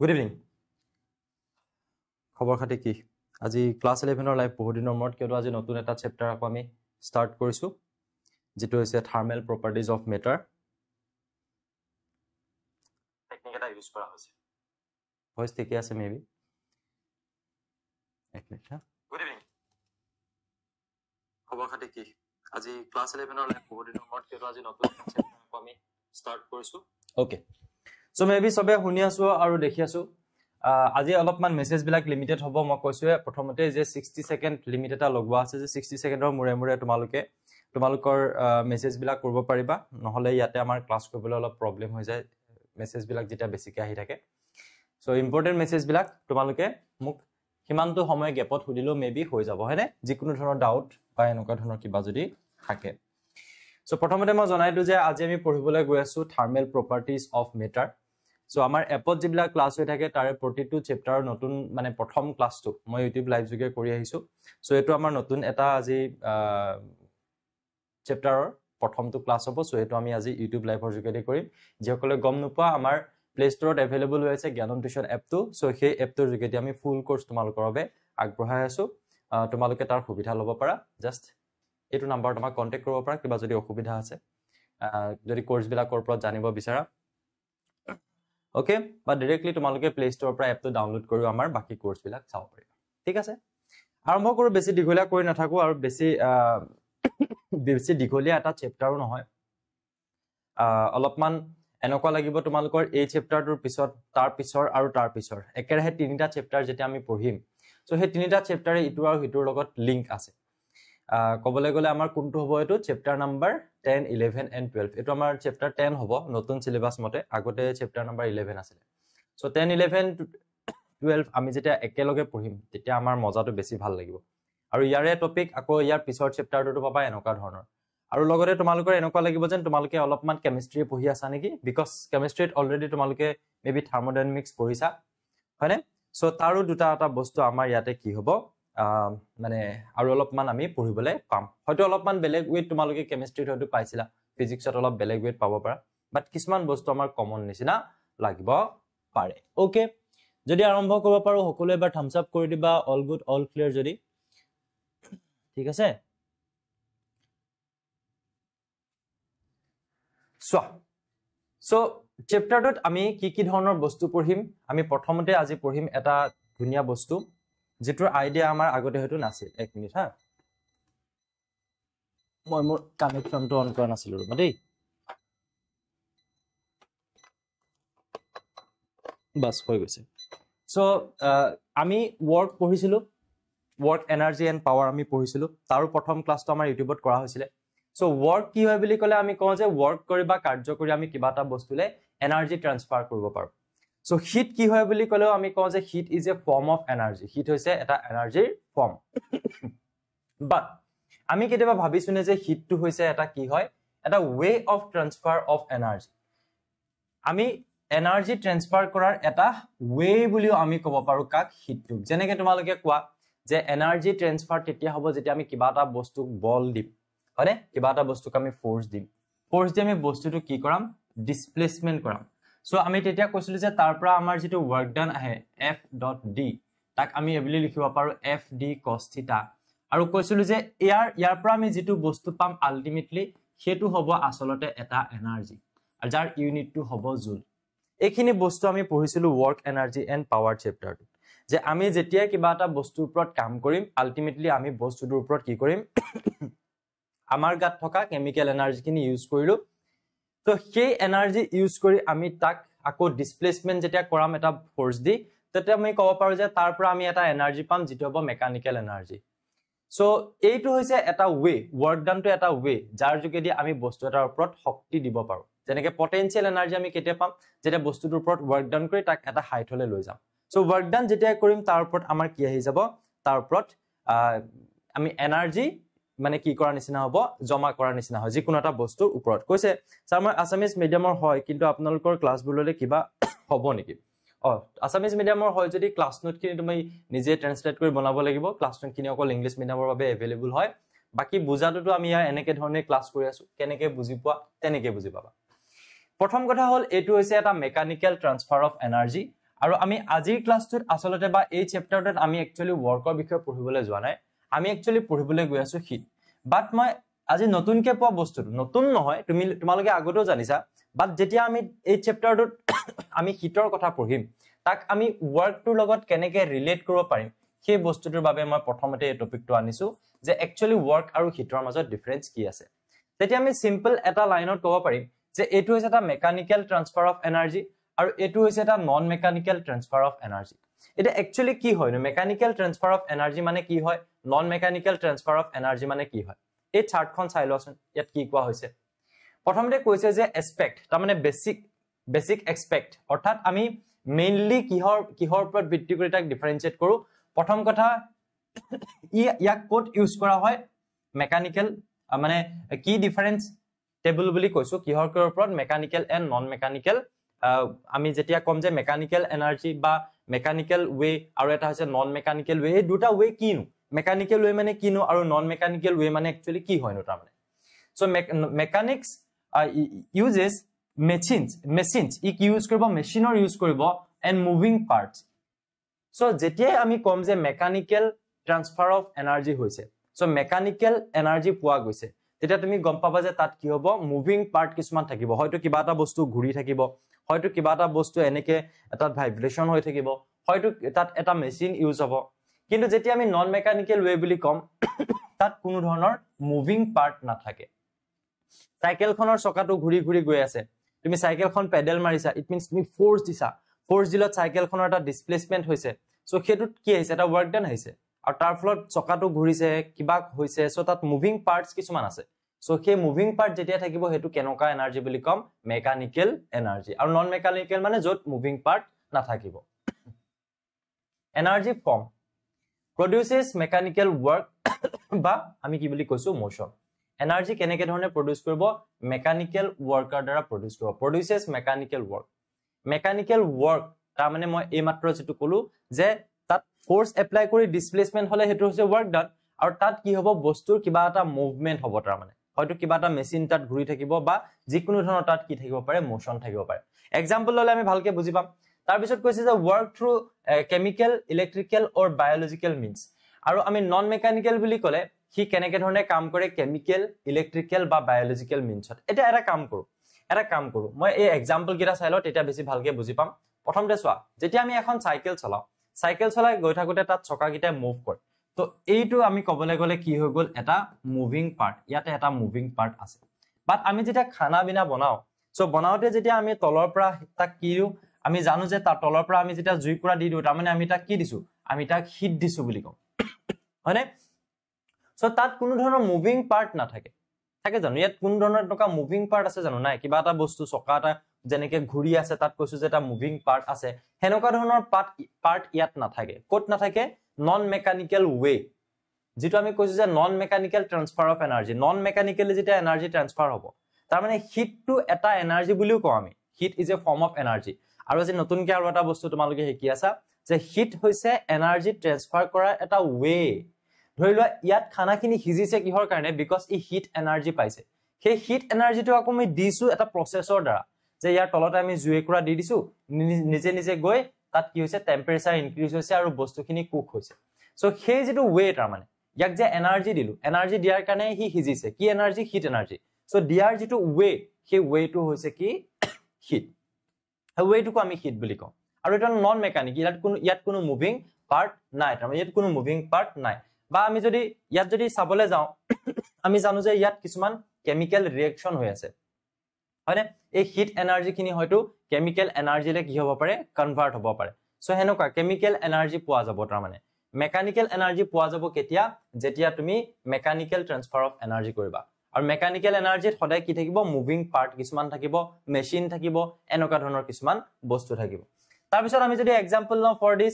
Good evening. খবৰ খাতি কি আজি ক্লাস 11 ৰ লাইভ বহুত দিনৰ মূৰত কিয়টো আজি নতুন এটা চেপ্টাৰ আকৌ আমি ষ্টাৰ্ট কৰিছো যেটো হৈছে thermal properties of matter technique এটা ইউজ কৰা হৈছে ভয়েস ঠিকই আছে মেবি এক মিনিট গুড ইভিনিং খবৰ খাতি কি আজি ক্লাস 11 ৰ লাইভ বহুত দিনৰ মূৰত কিয়টো আজি নতুন এটা চেপ্টাৰ আকৌ আমি ষ্টাৰ্ট কৰিছো ওকে সো মেবি সবে শুনি আছো আৰু দেখি আছো আজি অলপমান মেসেজ বিলাক লিমিটেড হ'ব মই কৈছো প্ৰথমতে যে 60 সেকেন্ড লিমিট এটা লগোৱা আছে যে 60 সেকেন্ডৰ মুৰে মুৰে তোমালোকৰ মেসেজ বিলাক কৰিব পাৰিবা নহলে ইয়াতে আমাৰ ক্লাস কৰিবলৈ অলপ প্ৰবলেম হৈ যায় মেসেজ বিলাক যেটা বেছিকৈ আহি থাকে সো ইম্পৰ্টেন্ট মেসেজ বিলাক তোমালোকে মোক কিমানটো সময় গ্যাপত hudiলো মেবি হৈ যাব হয়নে যিকোনো ধৰণৰ ডাউট বা এনেকুৱা ধৰণৰ কিবা যদি থাকে সো প্ৰথমতে মই জনাইটো যে আজি আমি পঢ়িবলৈ গৈ আছো thermal properties of matter so আমাৰ এপত যিবিলাক ক্লাস হৈ থাকে তাৰে প্ৰতিটো চেপ্টাৰৰ নতুন মানে প্ৰথম ক্লাসটো মই ইউটিউব লাইভ যোগে কৰি আহিছো সো এটো আমাৰ নতুন এটা আজি চেপ্টাৰৰ প্ৰথমটো ক্লাস হ'ব সো এটো আমি আজি ইউটিউব লাইভৰ যোগে কৰিম যেসকলে গম নোপোৱা আমাৰ প্লে ষ্টৰত এভেইলেবল হৈ আছে জ্ঞানম টিউচন এপটো সো সেই এপটোৰ যোগে আমি ফুল কোৰ্স তোমালোকৰ বাবে আগবঢ়াই আছো তোমালোকে তাৰ সুবিধা ল'ব পাৰা জাস্ট এটো নম্বৰ তোমাক কন্টাক্ট কৰিব পাৰা কিবা যদি অসুবিধা আছে যদি কোৰ্স বিলাকৰ ওপৰত জানিব বিচাৰা ওকে বা ডাইৰেক্টলি তোমালোকে প্লে ষ্টৰৰ পৰা এপটো ডাউনলোড কৰি আমাৰ বাকি কোৰ্স বিলাক চাব পাৰিবা ঠিক আছে আৰম্ভ কৰো বেছি দীঘলীয়া কৰি নাথাকো আৰু বেছি দীঘলীয়া এটা চেপ্টাৰো নহয় অলপমান এনেকুৱা লাগিব তোমালোকৰ এই চেপ্টাৰটোৰ পিছত তাৰ পিছৰ আৰু তাৰ পিছৰ একেৰাহে তিনিটা চেপ্টাৰ যেতিয়া আমি পঢ়িম সো সেই তিনিটা চেপ্টাৰে ইটো আৰু হিটোৰ লগত লিংক আছে কবলে গলে আমাৰ কোনটো হ'ব এটো চেপ্টাৰ নাম্বাৰ 10 11 and 12 এটো আমাৰ চেপ্টাৰ 10 হ'ব নতুন সিলেবাস মতে আগতে চেপ্টাৰ নাম্বাৰ 11 আছিল সো 10 11 12 আমি যেতিয়া একেলগে পঢ়িম তেতিয়া আমাৰ মজাটো বেছি ভাল লাগিব আৰু ইয়াৰে টপিক আকৌ ইয়াৰ পিছৰ চেপ্টাৰটো পাবা এনেকুৱা ধৰণৰ আৰু লগতে তোমালোকৰ এনেকুৱা লাগিব যেন তোমালোকে অলপমান কেমিষ্ট্ৰি পঢ়ি আছা নেকি বিকজ কেমিষ্ট্ৰিত অলৰেডি তোমালোকে মেবি থাৰ্মোডাইনামিক্স পঢ়িছা হয়নে সো তাৰো দুটা এটা বস্তু আমাৰ ইয়াতে কি হ'ব মানে আৰু অলপমান আমি পঢ়িবলৈ পাম হয়তো অলপমান বেলেগ ওয়েট তোমালোকে কেমিষ্ট্ৰিত হয়তো পাইছিলা ফিজিক্সত অলপ বেলেগ ওয়েট পাব পাৰা বাট কিছুমান বস্তু আমাৰ কমন নিচিনা লাগিব পাৰে ওকে যদি আৰম্ভ কৰিব পাৰো সকলোৱে এবাৰ থাম্বস আপ কৰি দিবা অল গুড অল ক্লিয়াৰ যদি ঠিক আছে সো চেপ্টাৰটোত আমি কি ধৰণৰ বস্তু পঢ়িম আমি প্ৰথমতে আজি পঢ়িম এটা ধুনিয়া বস্তু যেটোৰ আইডিয়া আমাৰ আগতে হয়তো নাছিল এক মিনিট হা মই মোৰ কানেকচনটো অন কৰা নাছিল ৰবা দেই বাস হৈ গৈছে সো আমি ওয়াৰ্ক পঢ়িছিলো ওয়াৰ্ক এনাৰ্জি এন্ড পাওয়াৰ আমি পঢ়িছিলো তাৰো প্ৰথম ক্লাসটো আমাৰ ইউটিউবত কৰা হৈছিল সো ওয়াৰ্ক কি হয় বুলি কলে আমি কওঁ যে ওয়াৰ্ক কৰি বা কাৰ্য কৰি আমি কিবা এটা বস্তুলে এনাৰ্জি ট্ৰান্সফাৰ কৰিব পাৰো সো হিট কি হয় বুলি কলেও আমি কওঁ যে heat is a form of energy heat হৈছে এটা এনাৰ্জিৰ ফর্ম বাট আমি কেতিয়াবা ভাবিছুনে যে হিটটো হৈছে এটা কি হয় এটা way of transfer of energy আমি এনাৰ্জি ট্ৰান্সফাৰ কৰাৰ এটা ওয়ে বুলিও আমি ক'ব পাৰো কাক হিটটো যেনেকৈ তোমালোকে কোৱা যে এনাৰ্জি ট্ৰান্সফাৰ তেতিয়া হ'ব যেতিয়া আমি কিবা এটা বস্তুক বল দিম হয়নে কিবা এটা বস্তুক আমি ফোৰ্স দিম দি আমি বস্তুটো কি কৰাম ডিসপ্লেসমেন্ট কৰাম সো আমি তেতিয়া কৈছিলো যে তাৰ পৰা আমাৰ যেটো ওয়াৰ্ক ডান আহে f.d তাক আমি এবলি লিখিব পাৰো fd cos θ আৰু কৈছিলো যে ইয়াৰ পৰা আমি যেটো বস্তু পাম আলটিমেটলি হেতু হ'ব আসলতে এটা এনাৰ্জি আৰু যাৰ ইউনিটটো হ'ব জুল এইখিনি বস্তু আমি পঢ়িছিলো ওয়াৰ্ক এনাৰ্জি এন্ড পাওয়াৰ চেপ্টাৰটো যে আমি যেতিয়া কিবা এটা বস্তুৰ ওপৰত কাম কৰিম আলটিমেটলি আমি বস্তুটোৰ ওপৰত কি কৰিম আমাৰ গাত থকা কেমিক্যাল এনাৰ্জি খিনি ইউজ কৰিলো তো সেই এনাৰ্জি ইউজ কৰি আমি তাক আকৌ ডিসপ্লেসমেন্ট যেতিয়া কৰাম এটা ফোৰ্স দি তেতিয়া আমি ক'ব পাৰো যে তাৰ পৰা আমি এটা এনাৰ্জি পাম যেটো হ'ব মেকানিক্যাল এনাৰ্জি সো এইটো হৈছে এটা ওয়ে ওয়াৰ্ক ডানটো এটা ওয়ে যাৰ যোগেদি আমি বস্তু এটাৰ ওপৰত শক্তি দিব পাৰো যেনেকৈ পটেনশিয়াল এনাৰ্জি আমি কেতিয়া পাম যেতিয়া বস্তুটোৰ ওপৰত ওয়াৰ্ক ডান কৰি তাক এটা হাইটলৈ লৈ যাম সো ওয়াৰ্ক ডান যেতিয়া কৰিম তাৰ ওপৰত আমাৰ কি আহি যাব তাৰ ওপৰত আমি এনাৰ্জি মানে কি কৰা নিচিনা হ'ব জমা কৰা নিচিনা হয় যিকোনো এটা বস্তুৰ ওপৰত কৈছে স্যাৰ মই আসামিজ মিডিয়ামৰ হয় কিন্তু আপোনালোকৰ ক্লাছবোৰলৈ কিবা হ'ব নেকি আসামিজ মিডিয়ামৰ হয় যদি ক্লাছ নোট খিনি তুমি নিজে ট্ৰান্সলেট কৰি বনাব লাগিব ক্লাছ নোট খিনি অকল ইংলিশ মিডিয়ামৰ বাবে এভেইলেবল হয় বাকি বুজাটোতো আমি এনেকে ধৰণে ক্লাছ কৰি আছো কেনেকে বুজি পোৱা তেনেকে বুজি পাবা প্ৰথম কথা হল এটো হৈছে এটা মেকানিক্যাল ট্ৰান্সফাৰ অফ এনাৰ্জি আৰু আমি আজিৰ ক্লাছটোত আসলতে বা এই চেপ্টাৰটোত আমি একচুয়ালি ওয়াৰ্কৰ বিষয়ে পঢ়িবলৈ যোৱা নাই আমি একচুয়ালি পঢ়িবলৈ গৈ আছো হিট বাট মই আজি নতুনকে পোৱা বস্তুটো নতুন নহয় তোমালোকে আগতেও জানিছা বাট যেতিয়া আমি এই চেপ্টাৰটোত আমি হিটৰ কথা পঢ়িম তাক আমি ওয়াৰ্কটোৰ লগত কেনেকৈ ৰিলেট কৰিব পাৰিম সেই বস্তুটোৰ বাবে মই প্ৰথমতে এই টপিকটো আনিছো যে একচুয়ালি ওয়াৰ্ক আৰু হিটৰ মাজত ডিফাৰেন্স কি আছে তেতিয়া আমি সিম্পল এটা লাইনত ক'ব পাৰিম যে এটো হৈছে এটা মেকানিক্যাল ট্ৰান্সফাৰ অফ এনাৰ্জি আৰু এটো হৈছে এটা non mechanical transfer of energy এটা একচুয়ালি কি হয় মেকানিক্যাল ট্ৰান্সফাৰ অফ এনাৰ্জি মানে কি হয় non mechanical transfer of energy মানে কি হয় এই চাৰ্টখন চাই লওঁচোন ইয়াত কি কোৱা হৈছে প্ৰথমতে কৈছে যে এসপেক্ট তাৰ মানে বেসিক এসপেক্ট অৰ্থাৎ আমি মেইনলি কিহৰ ওপৰত ভিত্তি কৰি তাক ডিফাৰেন্সিয়েট কৰো প্ৰথম কথা ইয়াক কোড ইউজ কৰা হয় মেকানিক্যাল মানে কি ডিফাৰেন্স টেবল বুলি কৈছো কিহৰ ওপৰত মেকানিক্যাল এন্ড নন মেকানিক্যাল আমি যেতিয়া কম যে মেকানিক্যাল এনাৰ্জি বা মেকানিক্যাল ওয়ে আৰু এটা হৈছে নন মেকানিক্যাল ওয়ে এই দুটা ওয়ে কিনো মেকানিক্যাল ওয়ে মানে কিনো আৰু নন মেকানিক্যাল ওয়ে মানে একচুয়ালি কি হয়নো তাৰ মানে সো মেকানিক্স uses machines ই কি ইউজ কৰিব মেচিনৰ ইউজ কৰিব এন্ড মুভিং পাৰ্টস সো যেতিয়া আমি কম যে মেকানিক্যাল ট্ৰান্সফাৰ অফ এনাৰ্জি হৈছে সো মেকানিক্যাল এনাৰ্জি পোৱা গৈছে তেতিয়া তুমি গম পাবা যে তাত কি হ'ব মুভিং পাৰ্ট কিছুমান থাকিব হয়তো কিবা এটা বস্তু ঘূৰি থাকিব হয়তো কিবা এটা বস্তু এনেকে এটা ভাইব্ৰেচন হৈ থাকিব হয়তো তাত এটা মেচিন ইউজ হ'ব কিন্তু যেতিয়া আমি নন মেকানিক্যাল ওয়ে বুলি কম তাত কোনো ধৰণৰ মুভিং পাৰ্ট নাথাকে সাইকেলখনৰ চকাটো ঘূৰি ঘূৰি গৈ আছে তুমি সাইকেলখন পেডেল মাৰিছা ইট মিন্স তুমি ফোৰ্স দিছা ফোৰ্স দিলত সাইকেলখনৰ এটা ডিসপ্লেসমেন্ট হৈছে সো হেতুত কি হৈছে এটা ওয়াৰ্ক ডান হৈছে আৰু তাৰ ফলত চকাটো ঘূৰিছে কিবা হৈছে সো তাত মুভিং পাৰ্টস কিছুমান আছে সো সেই মুভিং পাৰ্ট যেতিয়া থাকিব হেতু কেনকা এনাৰ্জি বুলি কম মেকানিক্যাল এনাৰ্জি আৰু নন মেকানিক্যাল মানে যত মুভিং পাৰ্ট নাথাকিব energy form produces mechanical work বা আমি কি বুলি কৈছো মোশন এনাৰ্জি কেনেকে ধৰণে প্ৰডিউস কৰিব মেকানিক্যাল ওয়াৰ্কাৰ দ্বাৰা প্ৰডিউস কৰিব produces mechanical work তাৰ মানে মই এই মাত্ৰ যেটো কলো যে তাত ফোৰ্স এপ্লাই কৰি ডিসপ্লেসমেন্ট হলে হেতু হৈছে ওয়াৰ্ক ডান আৰু তাত কি হ'ব বস্তুৰ কিবা এটা মুভমেন্ট হ'ব তাৰ মানে হয়তো কিবা এটা মেচিন তাত ঘূৰি থাকিব বা যিকোনো ধৰণৰ তাত কি থাকিব পাৰে মোশন থাকিব পাৰে এক্সাম্পল ললে আমি ভালকে বুজি পাম তাৰ পিছত কৈছে যে ওয়াৰ্ক থ্ৰু কেমিক্যাল ইলেক্ট্ৰিক্যাল অৰ বায়োলজিক্যাল মিন্স আৰু আমি নন মেকানিক্যাল বুলি কলে হি কেনেকে ধৰণে কাম কৰে কেমিক্যাল ইলেক্ট্ৰিক্যাল বা বায়োলজিক্যাল মিন্সত এটা কাম কৰো মই এই এক্সাম্পল কেইটা চাই লও তেতিয়া বেছি ভালকে বুজি পাম প্ৰথমতে চোৱা যেতিয়া আমি এখন সাইকেল চলাই গৈ থাকোতে তাত চকাকিটা মুভ কৰে তো এইটো আমি কবলৈ গলে কি হৈ গল এটা মুভিং পাৰ্ট ইয়াতে এটা মুভিং পাৰ্ট আছে বাট আমি যেতিয়া খানা বিনা বনাও সো বনাওতে যেতিয়া আমি তলৰ পৰা তাক কিৰু আমি জানো যে তাৰ তলৰ পৰা আমি যেতিয়া জুই কুৰা দি দিও তাৰ মানে আমি তাক কি দিছো আমি তাক হিট দিছো বুলি কম হয়নে সো তাত কোনো ধৰণৰ মুভিং পাৰ্ট নাথাকে থাকে জানো ইয়াত কোন ধৰণৰ টকা মুভিং পাৰ্ট আছে জানো নাই কিবা এটা বস্তু চকা এটা যেনেকে ঘূৰি আছে তাত কৈছো যে এটা মুভিং পাৰ্ট আছে হেনকা ধৰণৰ পাৰ্ট ইয়াত নাথাকে কোট নাথাকে নন মেকানিক্যাল ওয়ে যেটো আমি কৈছো যে non mechanical transfer of energy non mechanically যেটা এনাৰ্জি ট্ৰান্সফাৰ হ'ব তাৰ মানে হিট টু এটা এনাৰ্জি বুলিও কওঁ আমি heat is a form of energy আৰু যে নতুনকৈ আৰু এটা বস্তু তোমালোকে শিকি আছা যে হিট হৈছে এনাৰ্জি ট্ৰান্সফাৰ কৰা এটা ওয়ে ধৰি লোৱা ইয়াত খানাখিনি হিজিছে কিহৰ কাৰণে বিকজ ই হিট এনাৰ্জি পাইছে সেই হিট এনাৰ্জিটো আকৌ আমি দিছো এটা প্ৰসেছৰ দ্বাৰা যে ইয়াৰ তলতে আমি জুই কুৰা দি দিছো নিজে গৈ তাত কি হৈছে টেম্পাৰেচাৰ ইনক্ৰিজ হৈছে আৰু বস্তুখিনি কুক হৈছে সো সেই যেটো ওয়ে তাৰ মানে ইয়াক যে এনাৰ্জি দিলো এনাৰ্জি দিয়াৰ কাৰণে হি হিজিছে কি এনাৰ্জি হিট এনাৰ্জি সো দিয়াৰ যেটো ওয়ে সেই ওয়েটো হৈছে কি হিট ওয়েটোক আমি হিট বুলি কওঁ আৰু এটা নন মেকানিক ইয়াত কোনো মুভিং পাৰ্ট নাই তাৰ মানে ইয়াত কোনো মুভিং পাৰ্ট নাই বা আমি যদি ইয়াত যদি চাবলৈ যাও আমি জানো যে ইয়াত কিছুমান কেমিক্যাল ৰিঅ্যাকশন হৈ আছে হয়নে এই হিট এনাৰ্জি খিনি হয়তো কেমিক্যাল এনাৰ্জিলে কি হ'ব পাৰে কনভাৰ্ট হ'ব পাৰে সো হেনকা কেমিক্যাল এনাৰ্জি পোৱা যাব তাৰ মানে মেকানিক্যাল এনাৰ্জি পোৱা যাব কেতিয়া যেতিয়া তুমি মেকানিক্যাল ট্ৰান্সফাৰ অফ এনাৰ্জি কৰিবা আৰু মেকানিক্যাল এনাৰ্জিত সদায় কি থাকিব মুভিং পাৰ্ট কিছুমান থাকিব মেচিন থাকিব এনেকা ধৰণৰ কিছুমান বস্তু থাকিব তাৰ পিছত আমি যদি এক্সাম্পল লওঁ ফৰ দিস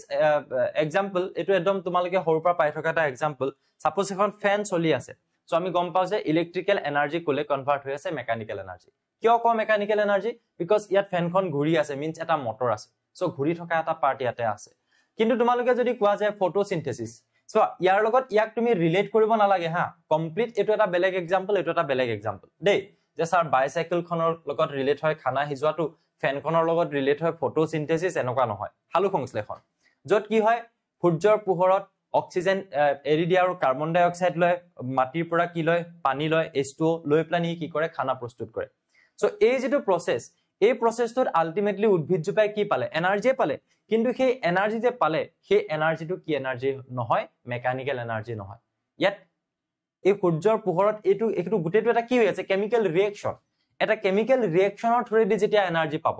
এক্সাম্পল এটো একদম তোমালোকে হৰুৰ পৰা পাই থকা এটা এক্সাম্পল সাপোজ এখন ফেন চলি আছে সো আমি গম পাও যে ইলেক্ট্ৰিক্যাল এনাৰ্জি কোলে কনভাৰ্ট হৈ আছে মেকানিক্যাল এনাৰ্জি কিয় কম মেকানিক্যাল এনাৰ্জি বিকজ ইয়াত ফেনখন ঘূৰি আছে মিন্স এটা মটৰ আছে সো ঘূৰি থকা এটা পাৰ্ট ইয়াতে আছে কিন্তু তোমালোকে যদি কোৱা যে ফটোসিনথেসিস সো ইয়াৰ লগত ইয়াক তুমি ৰিলেট কৰিব নালাগে হা কমপ্লিট এটো এটা বেলেগ এক্সাম্পল এটো এটা বেলেগ এক্সাম্পল দেই যে স্যাৰ বাইসাইকেল খনৰ লগত ৰিলেট হয় খানা হিজুৱাটো ফেন খনৰ লগত ৰিলেট হয় ফটোসিনথেসিস এনেকুৱা নহয় হালু সংশ্লেষণ যত কি হয় সূৰ্যৰ পোহৰত অক্সিজেন এৰি দিয়া আৰু কাৰ্বন ডাই অক্সাইড লয় মাটিৰ পৰা কি লয় পানী লয় H2O লৈ প্লানি কি কৰে খানা প্ৰস্তুত কৰে সো এই যেটো প্ৰসেস এই প্ৰসেসটোত আলটিমেটলি উদ্ভিদজুপাই কি পালে এনাৰ্জি পালে কিন্তু সেই এনাৰ্জি যে পালে সেই এনাৰ্জিটো কি এনাৰ্জি নহয় মেকানিক্যাল এনাৰ্জি নহয় ইয়াত এই সূৰ্যৰ পোহৰত এইটো গুটেটো এটা কি হৈ আছে কেমিক্যাল ৰিঅ্যাকশন এটা কেমিক্যাল ৰিঅ্যাকশনৰ থ্ৰুদি যেতিয়া এনাৰ্জি পাব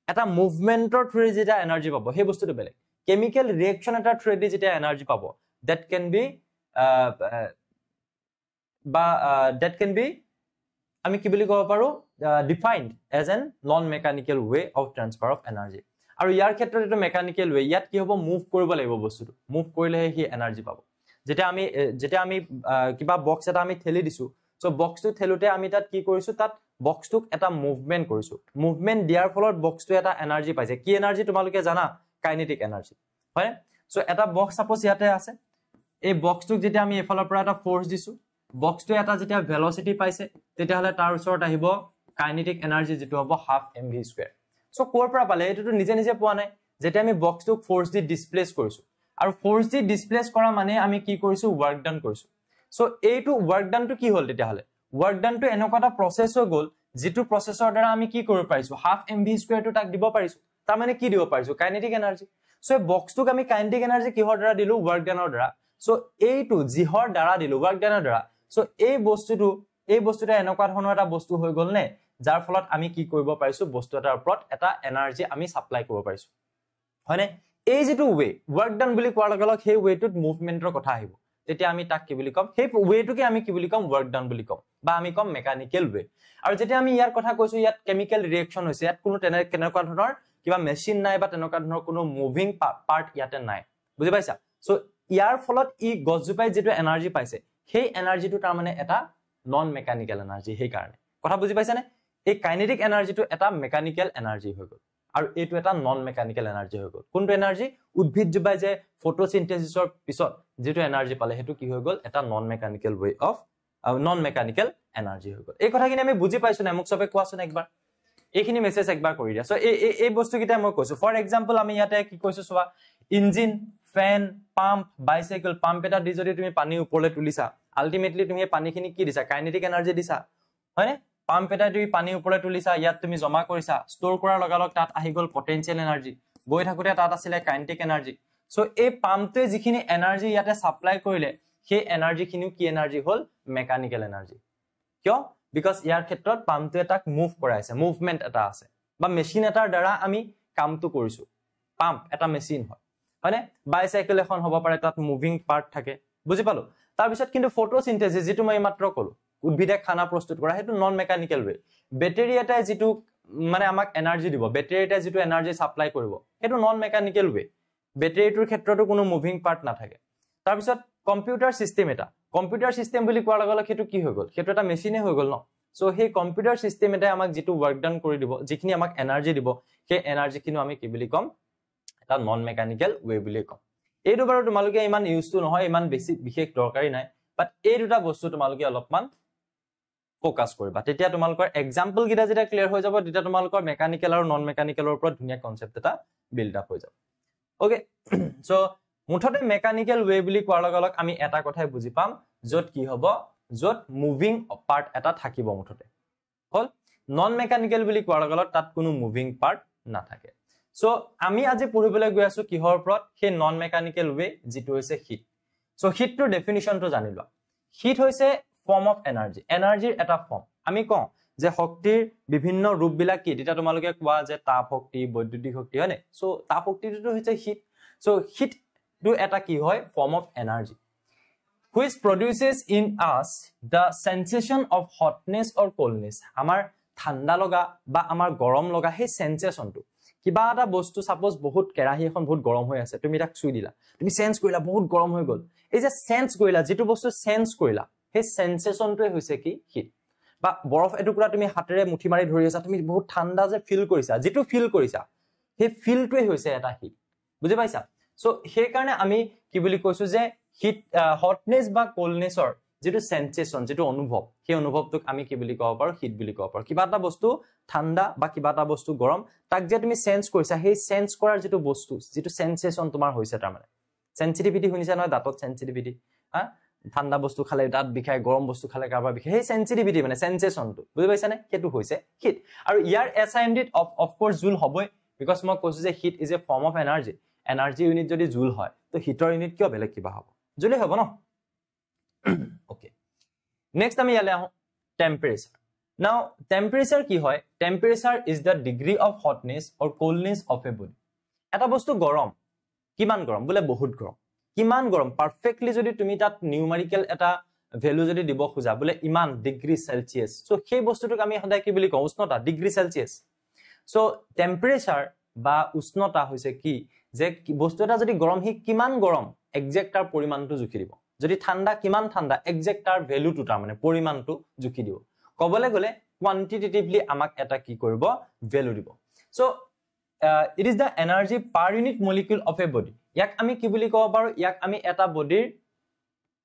এটা মুভমেন্টৰ থ্ৰুদি যেতিয়া এনাৰ্জি পাব সেই বস্তুটো বেলেগ কেমিক্যাল ৰিঅ্যাকশন এটা থ্ৰুদি যেতিয়া এনাৰ্জি পাব that can be আমি কি বুলি ক'ব পাৰো defined as an non mechanical way of transfer of energy আৰু ইয়াৰ ক্ষেত্ৰত এটা মেকানিক্যাল ওয়ে ইয়াত কি হ'ব মুভ কৰিব লাগিব বস্তুটো মুভ কৰিলে হি এনাৰ্জি পাব যেতিয়া আমি কিবা বক্স এটা আমি ঠেলি দিছো সো বক্সটো ঠেলুতে আমি তাত কি কৰিছো তাত বক্সটোক এটা মুভমেন্ট কৰিছো মুভমেন্ট দিয়াৰ ফলত বক্সটো এটা এনাৰ্জি পাইছে কি এনাৰ্জি তোমালোকে জানা কাইনেটিক এনাৰ্জি হয় সো এটা বক্স সাপোজ ইয়াতে আছে এই বক্সটোক যেতিয়া আমি এফালৰ পৰা এটা ফোৰ্স দিছো বক্সটো এটা যেতিয়া ভেলোসিটি পাইছে তেতিয়া হলে তাৰ ওচৰত আহিব কাইনেটিক এনাৰ্জি যেটো হ'ব হাফ mv²। সো কোৰ পৰা পালে এটো নিজে পোৱা নাই যেতিয়া আমি বক্সটোক ফোৰ্স দি ডিসপ্লেস কৰিছো আৰু ফোৰ্স দি ডিসপ্লেস কৰা মানে আমি কি কৰিছো ওয়াৰ্ক ডান কৰিছো সো এইটো ওয়াৰ্ক ডানটো কি হ'ল তেতিয়া হলে ওয়াৰ্ক ডানটো এনেকুৱা এটা প্ৰসেস হৈ গল যেটো প্ৰসেসৰ দ্বাৰা আমি কি কৰিব পাৰিছো হাফ mv² টো তাক দিব পাৰিছো তাৰ মানে কি দিব পাৰিছো কাইনেটিক এনাৰ্জি সো এই বক্সটোক আমি কাইনেটিক এনাৰ্জি কিহৰ দ্বাৰা দিলো ওয়াৰ্ক ডানৰ দ্বাৰা সো এইটো জিহৰ দ্বাৰা দিলো ওয়াৰ্ক ডানৰ দ্বাৰা সো এই বস্তুটো এনেকুৱা ধৰণৰ এটা বস্তু হৈ গল নে যাৰ ফলত আমি কি কৰিব পাৰিছো বস্তু এটাৰ ওপৰত এটা এনাৰ্জি আমি সাপ্লাই কৰিব পাৰিছো হয়নে এই যেটো ওয়ে ওয়াৰ্ক ডান বুলি কোৱাৰ লগে লগে সেই ওয়েটোত মুভমেন্টৰ কথা আহিব তেতিয়া আমি তাক কি বুলি কম সেই ওয়েটোকে আমি কি বুলি কম ওয়ার্ক ডান বুলি কম বা আমি কম মেকানিক্যাল ওয়ে আৰু যেতিয়া আমি ইয়াৰ কথা কৈছো ইয়াত কেমিক্যাল ৰিঅ্যাকশন হৈছে ইয়াত কোনো কেনেকুৱা ধৰণৰ কিবা মেচিন নাই বা তেনেকুৱা ধৰণৰ কোনো মুভিং পাৰ্ট ইয়াতে নাই বুজি পাইছা সো ইয়াৰ ফলত ই গছজুপাই যেটো এনাৰ্জি পাইছে সেই এনাৰ্জিটো তাৰ মানে এটা নন মেকানিক্যাল এনাৰ্জি সেই কাৰণে কথা বুজি পাইছানে এই কাইনেটিক এনাৰ্জিটো এটা মেকানিক্যাল এনাৰ্জি হৈ গল আৰু এইটো এটা নন মেকানিক্যাল এনাৰ্জি হৈ গল কোনটো এনাৰ্জি উদ্ভিদজুপাই যে ফটোসিনথেসিসৰ পিছত যেটো এনাৰ্জি পালে হেতু কি হৈ গল এটা non mechanical way of non mechanical energy হৈ গল এই কথাখিনি আমি বুজি পাইছো না মোক সবে কোৱাছন একবাৰ এইখিনি মেছেজ একবাৰ কৰি দিয়া সো এই বস্তু কিটা মই কৈছো ফৰ এক্সাম্পল আমি ইয়াতে কি কৈছো সোৱা ইঞ্জিন ফেন পাম্প বাইসাইকেল পাম্প এটা দি যদি তুমি পানী ওপৰলে তুলিছা আলটিমেটলি তুমি পানীখিনি কি দিছা কাইনেটিক এনাৰ্জি দিছা হয়নে পাম্প এটা তুমি পানী ওপৰলে তুলিছা ইয়াত তুমি জমা কৰিছা ষ্টৰ কৰাৰ লগালগ তাত আহি গল পটেনশিয়াল এনাৰ্জি গৈ থাকুতে তাত আছিল কাইনেটিক এনাৰ্জি সো এই পাম্পটোৱে যিখিনি এনাৰ্জি ইয়াতে সাপ্লাই কৰিলে সেই এনাৰ্জি খিনিও কি এনাৰ্জি হল মেকানিক্যাল এনাৰ্জি কিয় বিকজ ইয়াৰ ক্ষেত্ৰত পাম্পটোৱে তাক মুভ কৰাইছে মুভমেন্ট এটা আছে বা মেচিন এটাৰ দ্বাৰা আমি কামটো কৰিছো পাম্প এটা মেচিন হয় হয়নে বাইসাইকেল এখন হ'ব পাৰে তাত মুভিং পাৰ্ট থাকে বুজি পালো তাৰ পিছত কিন্তু ফটোসিনথেসিস যেটো মই মাত্ৰ কলো উদ্ভিদে খানা প্ৰস্তুত কৰা হেতু নন মেকানিক্যাল ওয়ে ব্যাটাৰি এটা যেটো মানে আমাক এনাৰ্জি দিব ব্যাটাৰি এটা যেটো এনাৰ্জি সাপ্লাই কৰিব হেতু নন মেকানিক্যাল ওয়ে ব্যাটাৰিটোৰ ক্ষেত্ৰতো কোনো মুভিং পাৰ্ট নাথাকে তাৰ পিছত কম্পিউটাৰ সিস্টেম বুলি কোৱাৰ লগে লগে হেতু কি হৈ গল হেতু এটা মেচিনে হৈ গল ন সো সেই কম্পিউটাৰ সিস্টেম এটা আমাক যেটো ওয়াৰ্ক ডান কৰি দিব যিখিনি আমাক এনাৰ্জি দিব সেই এনাৰ্জি খিনি আমি কি বুলি কম এটা নন মেকানিক্যাল ওয়ে বুলি কম এইটো বাৰু তোমালোকে ইমান ইউজ টু নহয় ইমান বেছি বিশেষ দৰকাৰী নাই বাট এই দুটা বস্তু তোমালোকে অলপমান ফোকাস কৰিবা তেতিয়া তোমালোকৰ এক্সাম্পল গিটা যেতিয়া ক্লিয়াৰ হৈ যাব তেতিয়া তোমালোকৰ মেকানিক্যাল আৰু নন মেকানিক্যালৰ ওপৰত ধুনীয়া কনসেপ্ট এটা বিল্ড আপ হৈ যাব ওকে সো মুঠতে মেকানিক্যাল ওয়ে বুলি কোৱাৰ লগালক আমি এটা কথাই বুজি পাম যত কি হ'ব যত মুভিং পাৰ্ট এটা থাকিব মুঠতে হল নন মেকানিক্যাল বুলি কোৱাৰ লগালক তাত কোনো মুভিং পাৰ্ট নাথাকে সো আমি আজি পঢ়িবলৈ গৈ আছো কিহৰ ওপৰত সেই নন মেকানিক্যাল ওয়ে যেটো হৈছে হিট সো হিটৰ ডেফিনিশনটো জানি লোৱা হিট হৈছে ফৰ্ম অফ এনাৰ্জিৰ এটা ফৰ্ম আমি কওঁ যে শক্তিৰ বিভিন্ন ৰূপ বিলাক কি তেতিয়া তোমালোকে কোৱা যে তাপ শক্তি বৈদ্যুতিক শক্তি হয়নে সো তাপ শক্তিটো হৈছে হিট সো হিট টো এটা কি হয় form of energy which produces in us the sensation of hotness or coldness আমাৰ ঠাণ্ডা লগা বা আমাৰ গৰম লগা সেই সেন্সেশনটো কিবা এটা বস্তু সাপোজ বহুত কেৰাহী এখন বহুত গৰম হৈ আছে তুমি তাক চুই দিলা তুমি সেন্স কৰিলা বহুত গৰম হৈ গল এই যে সেন্স কৰিলা যেটো বস্তু সেন্স কৰিলা সেই সেন্সেশনটোৱে হৈছে কি হিট বা বৰফ এটুকুৰা তুমি হাতেৰে মুঠি মাৰি ধৰি আছা তুমি বহুত ঠাণ্ডা যে ফিল কৰিছা যেটো ফিল কৰিছা সেই ফিলটোৱে হৈছে এটা হিট বুজি পাইছা সো সেই কাৰণে আমি কি বুলি কৈছো যে হিট হটনেস বা কোল্ডনেছৰ যেটো সেন্সেশন যেটো অনুভৱ সেই অনুভৱটোক আমি কি বুলি কব পাৰো হিট বুলি কব পাৰো কিবা এটা বস্তু ঠাণ্ডা বা কিবা এটা বস্তু গৰম তাক যে তুমি সেন্স কৰিছা সেই সেন্স কৰাৰ যেটো বস্তু যেটো সেন্সেশন তোমাৰ হৈছে তাৰ মানে সেন্সিটিভিটি শুনিছা নহয় দাঁতত সেন্সিটিভিটি হা ঠাণ্ডা বস্তু খালে দাঁত বিখায় গৰম বস্তু খালে কাৰোবাৰ বিখায় সেই সেন্সিটিভিটি মানে সেন্সেশনটো বুজি পাইছানে সেইটো হৈছে হিট আৰু ইয়াৰ এছাইনডিত অফ কোৰ্স জুল হ'বই বিকজ মই কৈছো যে heat is a form of energy energy unit যদি জুল হয় তো হিটৰ ইউনিট কিয় বেলেগ কিবা হ'ব জুলে হ'ব ন okay next আমি ইয়ালে আহো temperature now temperature কি হয় temperature is the degree of hotness or coldness of a body এটা বস্তু গৰম কিমান গৰম বলে বহুত গৰম কিমান গৰম পাৰফেক্টলি যদি তুমি তাত নিউমেৰিকেল এটা ভ্যালু যদি দিব খোজা বলে ইমান ডিগ্ৰী সেলসিয়াস সো সেই বস্তুটোক আমি সদায় কি বুলি কওঁ উষ্ণতা ডিগ্ৰী সেলসিয়াস সো টেম্পাৰেচাৰ বা উষ্ণতা হৈছে কি যে বস্তু এটা যদি গৰম হি কিমান গৰম এক্সাক্ট তাৰ পৰিমাণটো জুখি দিব যদি ঠাণ্ডা কিমান ঠাণ্ডা এক্সাক্ট তাৰ ভ্যালুটো তাৰ মানে পৰিমাণটো জুখি দিব কবলে গলে কোয়ান্টিটেটিভলি আমাক এটা কি কৰিব ভ্যালু দিব so it is the energy per unit molecule of a body ইয়াক আমি কি বুলি কব পাৰো ইয়াক আমি এটা বডিৰ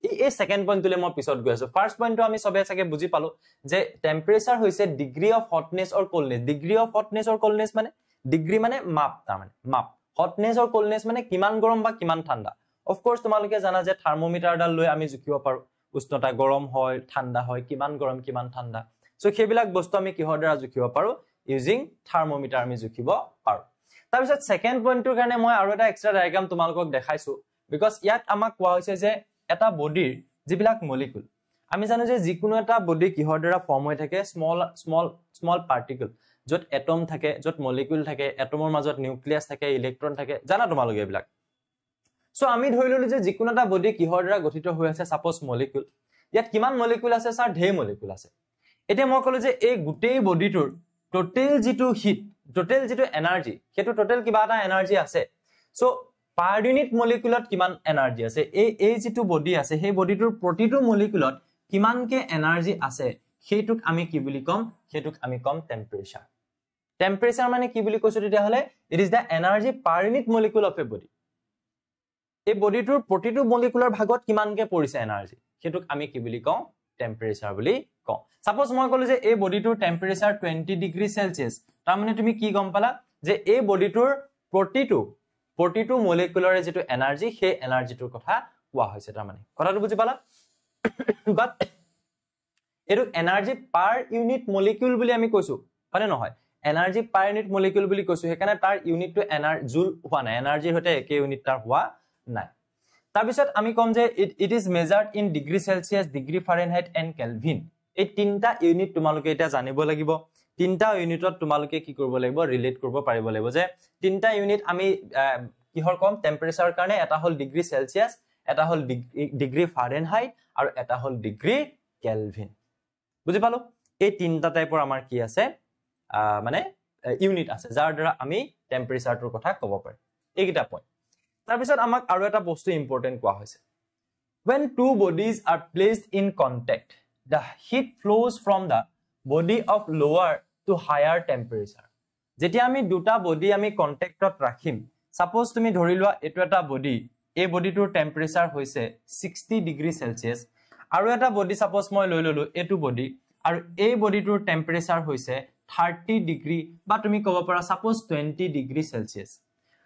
এই সেকেন্ড পইণ্টলে মই পিছত গৈ আছো ফাৰ্স্ট পইণ্টটো আমি সবে চাগে বুজি পালো যে টেম্পাৰেচাৰ হৈছে degree of hotness or coldness degree of hotness or coldness মানে ডিগ্ৰী মানে মাপ তাৰ মানে মাপ হটনেস অৰ কোল্ডনেস মানে কিমান গৰম বা কিমান ঠাণ্ডা অফ কোৰ্স তোমালোকে জানা যে থাৰ্মোমিটাৰ ডাল লৈ আমি জুখিব পাৰো উষ্ণতা গৰম হয় ঠাণ্ডা হয় কিমান গৰম কিমান ঠাণ্ডা সো সেইবিলাক বস্তু আমি কিহৰ দ্বাৰা জুখিব পাৰো ইউজিং থাৰ্মোমিটাৰ আমি জুখিব পাৰো তাৰ পিছত সেকেন্ড পইণ্টৰ কাৰণে মই আৰু এটা এক্সট্ৰা ডায়াগ্ৰাম তোমালোকক দেখাইছো বিকজ ইয়াত আমাক কোৱা হৈছে যে এটা বডিৰ যিবিলাক মলিকুল আমি জানো যে যিকোনো এটা বডি কিহৰ দ্বাৰা ফৰ্ম হৈ থাকে স্মল পাৰ্টিকল যত এটম থাকে যত মলিকুল থাকে এটমৰ মাজত নিউক্লিয়াছ থাকে ইলেক্ট্ৰন থাকে জানা তোমালোকে এইবিলাক সো আমি ধৰি ললো যে যিকোনো এটা বডি কিহৰ দ্বাৰা গঠিত হৈ আছে সাপোজ মলিকুল ইয়াত কিমান মলিকুল আছে স্যাৰ ঢেৰ মলিকুল আছে এতিয়া মই কলো যে এই গুটেই বডিটোৰ টোটাল যেটো হিট টোটাল যেটো এনাৰ্জি হেতু টোটাল কিবা এটা এনাৰ্জি আছে সো পাৰ ইউনিট মলিকুলত কিমান এনাৰ্জি আছে এই যেটো বডি আছে সেই বডিটোৰ প্ৰতিটো মলিকুলত কিমানকে এনাৰ্জি আছে হেতুক আমি কি বুলি কম হেতুক আমি কম টেম্পাৰেচাৰ টেম্পাৰেচাৰ মানে কি বুলি কৈছো তেতিয়া হলে it is the energy per unit molecule of A body এই বডিটোৰ প্ৰতিটো মলিকুলৰ ভাগত কিমানকে পৰিছে এনাৰ্জি হেতুক আমি কি বুলি কওঁ টেম্পাৰেচাৰ বুলি কওঁ সাপোজ মই কলো যে এই বডিটোৰ টেম্পাৰেচাৰ 20 ডিগ্ৰী সেলসিয়াস তাৰ মানে তুমি কি গম পালা যে এই বডিটোৰ প্ৰতিটো মলিকুলৰে যেটো এনাৰ্জি সেই এনাৰ্জিটোৰ কথা কোৱা হৈছে তাৰ মানে কথাটো বুজি পালা বাট এটো এনাৰ্জি পাৰ ইউনিট মলিকুল বুলি আমি কৈছো মানে নহয় এনাৰ্জি পাৰ ইউনিট মলিকুল বুলি কৈছো হেকাৰণে তাৰ ইউনিটটো জুল হোৱা নাই এনাৰ্জিৰ হতে একে ইউনিট তাৰ হোৱা নাই তাৰ পিছত আমি কম যে it is measured in degree Celsius degree Fahrenheit and Kelvin এই তিনটা ইউনিট তোমালোকে এটা জানিব লাগিব তিনটা ইউনিটত তোমালোকে কি কৰিব লাগিব ৰিলেট কৰিব পাৰিব লাগিব যে তিনটা ইউনিট আমি কিহৰ কম টেম্পাৰেচাৰ কাৰণে এটা হল ডিগ্ৰী সেলসিয়াস এটা হল ডিগ্ৰী ফাৰেনহাইট আৰু এটা হল ডিগ্ৰী কেলভিন বুজি পালো এই তিনটা টাইপৰ আমাৰ কি আছে মানে ইউনিট আছে যাৰ দ্বাৰা আমি টেম্পাৰেচাৰটোৰ কথা ক'ব পাৰি এইকিটা পইণ্ট তাৰ পিছত আমাক আৰু এটা বস্তু ইম্পৰ্টেন্ট কোৱা হৈছে when two bodies are placed in contact the heat flows from the body of lower to higher temperature যেতিয়া আমি দুটা বডি আমি কন্টাক্টত ৰাখিম সাপোজ তুমি ধৰি লোৱা এটো এটা বডি এই বডিটোৰ টেম্পাৰেচাৰ হৈছে 60 ডিগ্ৰী সেলসিয়াস আৰু এটা বডি সাপোজ মই লৈ ললো এটো বডি আৰু এই বডিটোৰ টেম্পাৰেচাৰ হৈছে 30 ডিগ্ৰী বা তুমি ক'ব পাৰা সাপোজ 20 ডিগ্ৰী সেলসিয়াস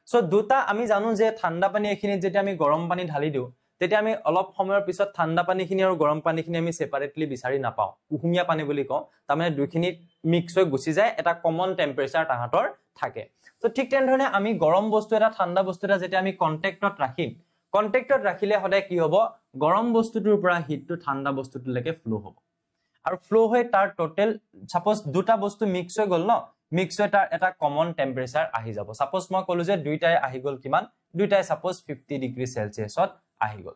সো দুটা আমি জানো যে ঠাণ্ডা পানী এখিনি যেতিয়া আমি গৰম পানী ঢালি দিও তেতিয়া আমি অলপ সময়ৰ পিছত ঠাণ্ডা পানীখিনি আৰু গৰম পানীখিনি আমি সেপাৰেটলি বিচাৰি নাপাও কুহুমীয়া পানী বুলি কওঁ তাৰমানে দুইখিনি মিক্স হৈ গুচি যায় এটা কমন টেম্পাৰেচাৰ তাহাতৰ থাকে তো ঠিক তেনেধৰণে আমি গৰম বস্তু এটা ঠাণ্ডা বস্তু এটা যেতিয়া আমি কন্টাক্টত ৰাখিম কন্টাক্টত ৰাখিলে হদে কি হ'ব গৰম বস্তুটোৰ পৰা হিটটো ঠাণ্ডা বস্তুটোলৈকে ফ্লো হ'ব আৰু ফ্লো হৈ তাৰ টোটাল সাপোজ দুটা বস্তু মিক্স হৈ গল ন মিক্স হৈ তাৰ এটা কমন টেম্পাৰেচাৰ আহি যাব সাপোজ মই কলো যে দুইটাই আহি গল কিমান দুইটাই সাপোজ 50 ডিগ্ৰী সেলসিয়াসত আহি গল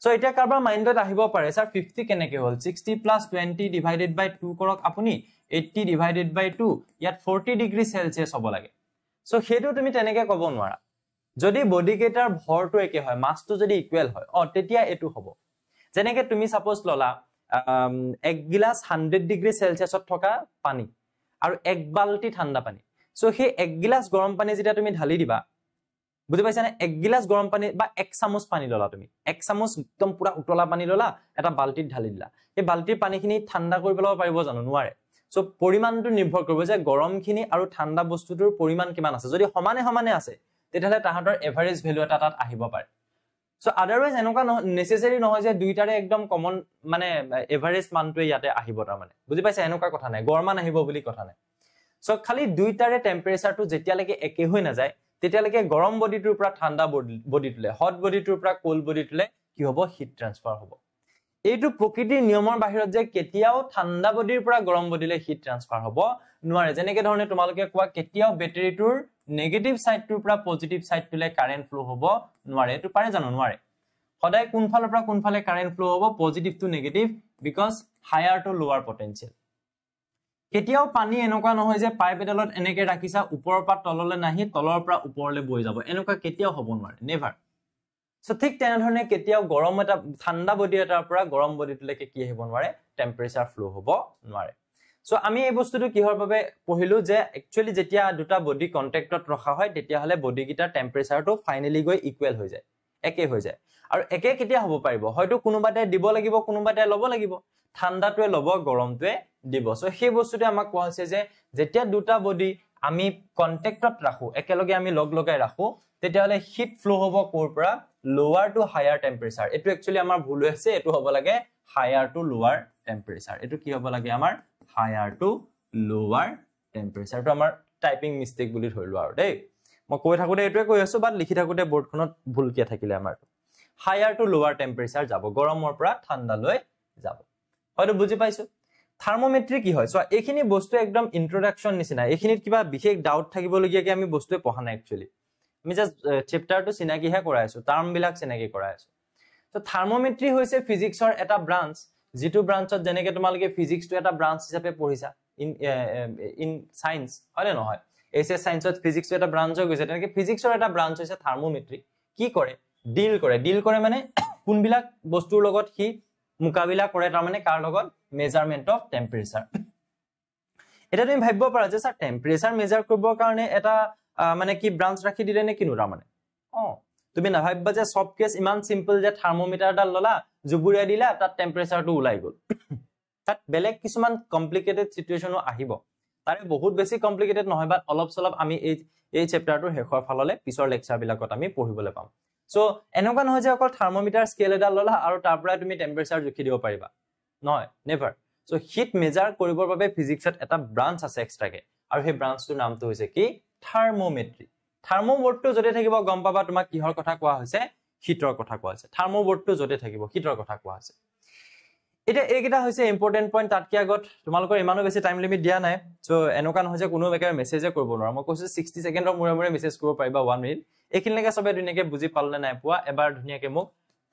সো এটা কাৰবা মাইন্ডত আহিব পাৰে স্যাৰ 50 কেনেকে হল 60 + 20 ডিভাইডেড বাই 2 কৰক আপুনি 80 ডিভাইডেড বাই 2 ইয়াত 40 ডিগ্ৰী সেলসিয়াস হ'ব লাগে সো হেতু তুমি তেনেকে ক'ব নোৱাৰা যদি বডি কেটাৰ ভৰটো একে হয় মাসটো যদি ইকুৱেল হয় তেতিয়া এটো হ'ব যেনেকে তুমি সাপোজ ললা এক গিলাস 100 ডিগ্ৰী সেলসিয়াসত থকা পানী আৰু এক বালটি ঠাণ্ডা পানী সো সেই এক গিলাস গৰম পানী যেতিয়া তুমি ঢালি দিবা বুজি পাইছানে এক গিলাস গৰম পানী বা এক চামুচ পানী ললা তুমি এক চামুচ একদম পুৰা উতলা পানী ললা এটা বালটিত ঢালি দিলা এই বালটিৰ পানীখিনি ঠাণ্ডা কৰি পেলাব পাৰিব জানো নোৱাৰে সো পৰিমাণটো নিৰ্ভৰ কৰিব যে গৰমখিনি আৰু ঠাণ্ডা বস্তুটোৰ পৰিমাণ কিমান আছে যদি সমানে সমানে আছে তেতিয়াহলে তাহাঁতৰ এভাৰেজ ভ্যালু এটা তাত আহিব পাৰে সো আদাৰৱাইজ এনেকুৱা নেসেসাৰি নহয় যে দুইটাৰে একদম কমন মানে এভাৰেজ মানটোৱে ইয়াতে আহিব তাৰ মানে বুজি পাইছা এনেকুৱা কথা নাই গড় মান আহিব বুলি কথা নাই সো খালি দুইটাৰে টেম্পাৰেচাৰটো যেতিয়ালৈকে একে হৈ না যায় তেতিয়ালৈকে গৰম বডিটোৰ পৰা ঠাণ্ডা বডিটোলে হট বডিটোৰ পৰা কোল্ড বডিটোলে কি হ'ব হিট ট্ৰান্সফাৰ হ'ব এইটো প্ৰকৃতিৰ নিয়মৰ বাহিৰত যে কেতিয়াও ঠাণ্ডা বডিৰ পৰা গৰম বডিলে হিট ট্ৰান্সফাৰ হ'ব নোৱাৰে যেনেকৈ ধৰণে তোমালোকে কোৱা কেতিয়াও বেটাৰিটোৰ নেগেটিভ সাইডটোৰ পৰা পজিটিভ সাইডটোলে কাৰেন্ট ফ্লো হ'ব নোৱাৰে এটো পাৰে জানো নোৱাৰে সদায় কোনফালৰ পৰা কোনফালে কাৰেন্ট ফ্লো হ'ব positive to negative because higher to lower potential কেতিয়াও পানী এনেকুৱা নহয় যে পাইপ এডালত এনেকৈ ৰাখিছা ওপৰৰ পৰা তললৈ নাহি তলৰ পৰা ওপৰলৈ বৈ যাব এনেকুৱা কেতিয়াও হ'ব নোৱাৰে নেভাৰ সো ঠিক তেনেধৰণে কেতিয়াও গৰম এটা ঠাণ্ডা বডি এটাৰ পৰা গৰম বডিটোলৈকে কি আহিব নোৱাৰে টেম্পাৰেচাৰ ফ্লো হ'ব নোৱাৰে সো আমি এই বস্তুটো কিহৰ বাবে পঢ়িলো যে একচুয়ালি যেতিয়া দুটা বডি কন্টাক্টত ৰখা হয় তেতিয়া হলে বডি গিটাৰ টেম্পাৰেচাৰটো ফাইনালি গৈ ইকুৱেল হৈ যায় একে হৈ যায় আৰু একে কেতিয়া হ'ব পাৰিব হয়তো কোনোবাতে দিব লাগিব কোনোবাতে ল'ব লাগিব ঠাণ্ডাটোৱে ল'ব গৰমটোৱে দিব সো সেই বস্তুটো আমাক কোৱা হৈছে যে যেতিয়া দুটা বডি আমি কন্টাক্টত ৰাখো একেলগে আমি লগ লগাই ৰাখো তেতিয়া হলে হিট ফ্লো হ'ব কোৰ পৰা লোৱাৰ টু হায়াৰ টেম্পাৰেচাৰ এটো একচুয়ালি আমাৰ ভুল হৈছে এটো হ'ব লাগে হায়াৰ টু লোৱাৰ টেম্পাৰেচাৰ এটো কি হ'ব লাগে আমাৰ হায়াৰ টু লোৱাৰ টেম্পাৰেচাৰ তো আমাৰ টাইপিং মিস্টেক বুলি ধৰিলো আৰু দেই মই কৈ থাকোতে এটোৱে কৈ আছো বাট লিখি থাকোতে বৰ্ডখনত ভুল কিয়া থাকিলে আমাৰ হায়াৰ টু লোৱাৰ টেম্পাৰেচাৰ যাব গৰমৰ পৰা ঠাণ্ডালৈ যাব হয়তো বুজি পাইছো থাৰ্মোমেট্ৰি কি হয় সো এইখিনি বস্তু একদম ইন্ট্ৰোডাকশন নিচিনা এইখিনিত কিবা বিশেষ ডাউট থাকিবলগীয়া কি আমি বস্তুৱে পঢ়া নাই একচুয়ালি আমি জাস্ট চেপ্টাৰটো চিনাকিহে কৰাই আছো টাৰ্ম বিলাক চিনাকি কৰাই আছো তো থাৰ্মোমেট্ৰি হৈছে ফিজিক্সৰ এটা ব্ৰাঞ্চ যেটো ব্ৰাঞ্চত যেনেকৈ তোমালোকে ফিজিক্সটো এটা ব্ৰাঞ্চ হিচাপে পঢ়িছা ইন সায়েন্স হয়নে নহয় এছএছ সায়েন্সত ফিজিক্সটো এটা ব্ৰাঞ্চ হৈ গৈছে তেনেকৈ ফিজিক্সৰ এটা ব্ৰাঞ্চ হৈছে থাৰ্মোমেট্ৰি কি কৰে ডিল কৰে মানে কোনবিলাক বস্তুৰ লগত কি মুকাবিলা কৰে তাৰ মানে কাৰ লগত মেজাৰমেন্ট অফ টেম্পাৰেচাৰ এটা তুমি ভাবিব পাৰা যে স্যাৰ টেম্পাৰেচাৰ মেজাৰ কৰিবৰ কাৰণে এটা মানে কি ব্ৰাঞ্চ ৰাখি দিলে নে কিনো তাৰ মানে তুমি না ভাবিবা যে সব কেস ইমান সিম্পল যে থাৰ্মোমিটাৰডাল ললা জুবুৰিয়া দিলা তাত টেম্পাৰেচাৰটো ওলাই গল তাত বেলেগ কিছুমান কমপ্লিকেটেড সিচুৱেচনো আহিব তাৰে বহুত বেছি কমপ্লিকেটেড নহয় বাট অলপ সলপ আমি এই চেপ্টাৰটোৰ শেষৰ ফাললে পিছৰ লেকচাৰ বিলাকত আমি পঢ়িবলৈ পাম সো এনেকুৱা নহয় যে অকল থাৰ্মোমিটাৰ স্কেল এডাল ললা আৰু তাৰ পৰা তুমি টেম্পাৰেচাৰ জুখি দিব পাৰিবা নহয় নেভাৰ সো হিট মেজাৰ কৰিবৰ বাবে ফিজিক্সত এটা ব্ৰাঞ্চ আছে এক্সট্ৰাকে আৰু সেই ব্ৰাঞ্চটোৰ নামটো হৈছে কি থাৰ্মোমেট্ৰি থাৰ্মো ৱৰ্ডটো যতে থাকিব গম পাবা তোমাক কিহৰ কথা কোৱা হৈছে হিটৰ কথা কোৱা হৈছে থাৰ্মো ৱৰ্ডটো যতে থাকিব হিটৰ কথা কোৱা হৈছে এটা এইকেইটা হৈছে ইম্পৰ্টেন্ট পইণ্ট তাতকে আগত তোমালোকৰ ইমানো বেছি টাইম লিমিট দিয়া নাই সো এনেকুৱা নহয় যে কোনো একেবাৰে মেছেজে কৰিব নোৱাৰা মই কৈছো 60 সেকেন্ডৰ মূৰে মূৰে মেছেজ কৰিব পাৰিবা 1 মিনিট এইখিনিলৈকে সবে ধুনীয়াকে বুজি পালে নাই পোৱা এবাৰ ধুনীয়াকে মোক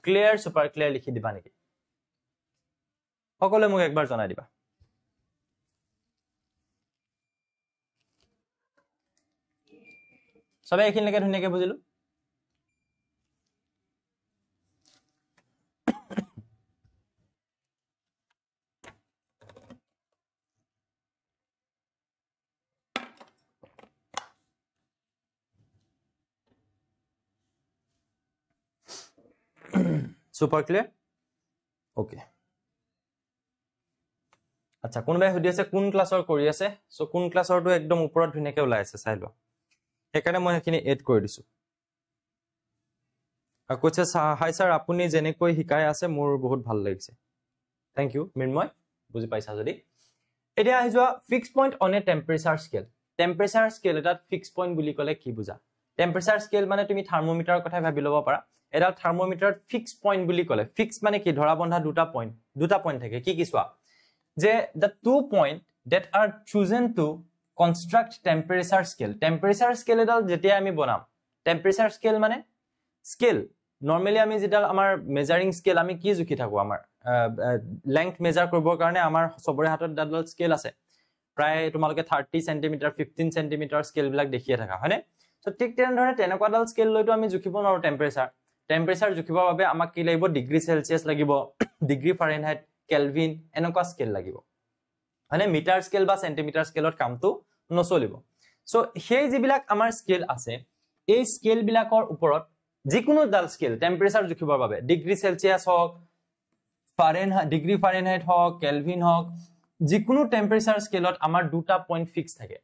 ক্লিয়াৰ সুপাৰ ক্লিয়াৰ লিখি দিবা নেকি সকলোৱে মোক একবাৰ জনাই দিবা সবে এইখিনিলৈকে ধুনীয়াকে বুজিলো super clear okay আচ্ছা কোনবাই হুদি আছে কোন ক্লাছৰ কৰি আছে সো কোন ক্লাছৰটো একদম ওপৰত ধুনীয়াকে ওলাই আছে চাই লো সেইকাৰণে মই এখিনি এড কৰি দিছো কৈছে হাই স্যাৰ আপুনি যেনেকৈ শিকাই আছে মোৰ বহুত ভাল লাগিছে থ্যাংক ইউ মিনময় বুজি পাইছা যদি এতিয়া আহি যোৱা fix point on a temperature scale এটাত ফিক্স পইণ্ট বুলি ক'লে কি বুজা টেম্পাৰেচাৰ স্কেল মানে তুমি থাৰ্মোমিটাৰৰ কথা ভাবি ল'ব পাৰা এটা থাৰ্মোমিটাৰত ফিক্স পইণ্ট বুলি ক'লে ফিক্স মানে কি ধৰা বন্ধা দুটা পইণ্ট থাকে কি চোৱা যে the 2 point that are chosen to construct temperature scale এডাল যেতিয়া আমি বনাম temperature scale মানে scale normally আমি যেডাল আমাৰ measuring scale আমি কি জুখি থাকো আমাৰ length measure কৰিবৰ কাৰণে আমাৰ সবৰে হাতত ডাল স্কেল আছে প্ৰায় তোমালোকে 30 cm 15 cm স্কেল বিলাক দেখিয়ে থাকা হয়নে সো ঠিক তেনেধৰণে তেনেকুৱা ডাল স্কেল লৈতো আমি জুখিব নোৱাৰো টেম্পাৰেচাৰ জুখিবৰ বাবে আমাক কি লাগিব ডিগ্ৰী সেলসিয়াস লাগিব ডিগ্ৰী ফাৰেনহাইট কেলভিন এনেকুৱা স্কেল লাগিব মানে মিটাৰ স্কেল বা সেন্টিমিটাৰ স্কেলত কামটো নচলিব সো সেই যিবিলাক আমাৰ স্কেল আছে এই স্কেল বিলাকৰ ওপৰত যিকোনো ডাল স্কেল টেম্পাৰেচাৰ জুখিবৰ বাবে ডিগ্ৰী সেলসিয়াছ হওক ডিগ্ৰী ফাৰেনহাইট হওক কেলভিন হওক যিকোনো টেম্পাৰেচাৰ স্কেলত আমাৰ দুটা পইণ্ট ফিক্স থাকে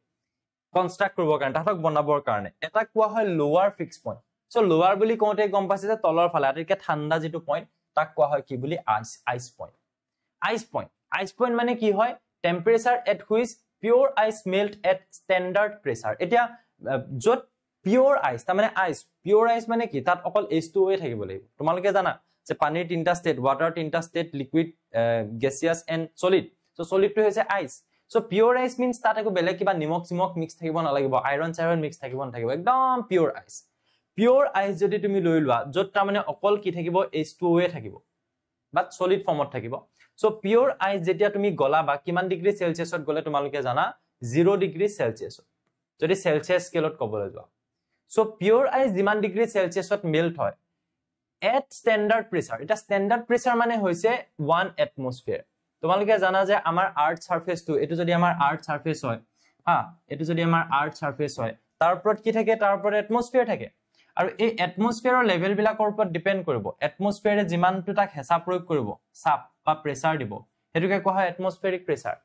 কনস্ট্ৰাক্ট কৰিবৰ কাৰণে তাহাঁতক বনাবৰ কাৰণে এটা কোৱা হয় লোৱাৰ ফিক্স পইণ্ট সো লোৱাৰ বুলি কওঁতে গম পাইছে যে তলৰ ফালে আটাইতকৈ ঠাণ্ডা যিটো পইণ্ট তাক কোৱা হয় কি বুলি আইচ পইণ্ট আইচ পইণ্ট মানে কি হয় temperature at which pure ice melt at standard pressure এতিয়া য'ত পিওৰ আইচ তাৰমানে পিওৰ আইচ মানে কি তাত অকল H2O থাকিব লাগিব তোমালোকে জানা যে পানীৰ তিনটা ষ্টেট ওৱাটাৰ তিনটা state liquid gases and solid so সলিডটো হৈছে ice so pure ice means তাত একো বেলেগ কিবা নিমখ মিক্স থাকিব নালাগিব আইৰন মিক্স থাকিব নাথাকিব একদম পিওৰ আইচ যদি তুমি লৈ লোৱা য'ত তাৰমানে অকল কি থাকিব H2O থাকিব বাট সলিড ফৰ্মত থাকিব সো পিওৰ আইচ যেতিয়া তুমি গলা বা কিমান ডিগ্ৰী সেলসিয়াছত গলে তোমালোকে জানা 0 ডিগ্ৰী সেলসিয়াছ যদি সেলসিয়াছ স্কেলত ক'বলৈ যোৱা সো পিওৰ আইচ যিমান ডিগ্ৰী সেলসিয়াছত মেল্ট হয় এট ষ্টেণ্ডাৰ্ড প্ৰেছাৰ এটা ষ্টেণ্ডাৰ্ড প্ৰেছাৰ মানে হৈছে 1 এটমস্ফিয়াৰ তোমালোকে জানা যে আমাৰ আৰ্থ সাৰফেসটো এটো যদি আমাৰ আৰ্থ সাৰফেস হয় হা এটো যদি আমাৰ আৰ্থ সাৰফেস হয় তাৰ ওপৰত কি থাকে তাৰ ওপৰত এটমস্ফিয়াৰ থাকে আৰু এই এটমস্ফিয়াৰৰ লেভেল বিলাকৰ ওপৰত ডিপেন্ড কৰিব এটমস্ফিয়াৰে যিমানটো তাক হেঁচা প্ৰয়োগ কৰিব চাপ বা প্ৰেছাৰ দিব হেতুকে কোৱা হয় এটমস্ফিয়াৰিক প্ৰেছাৰ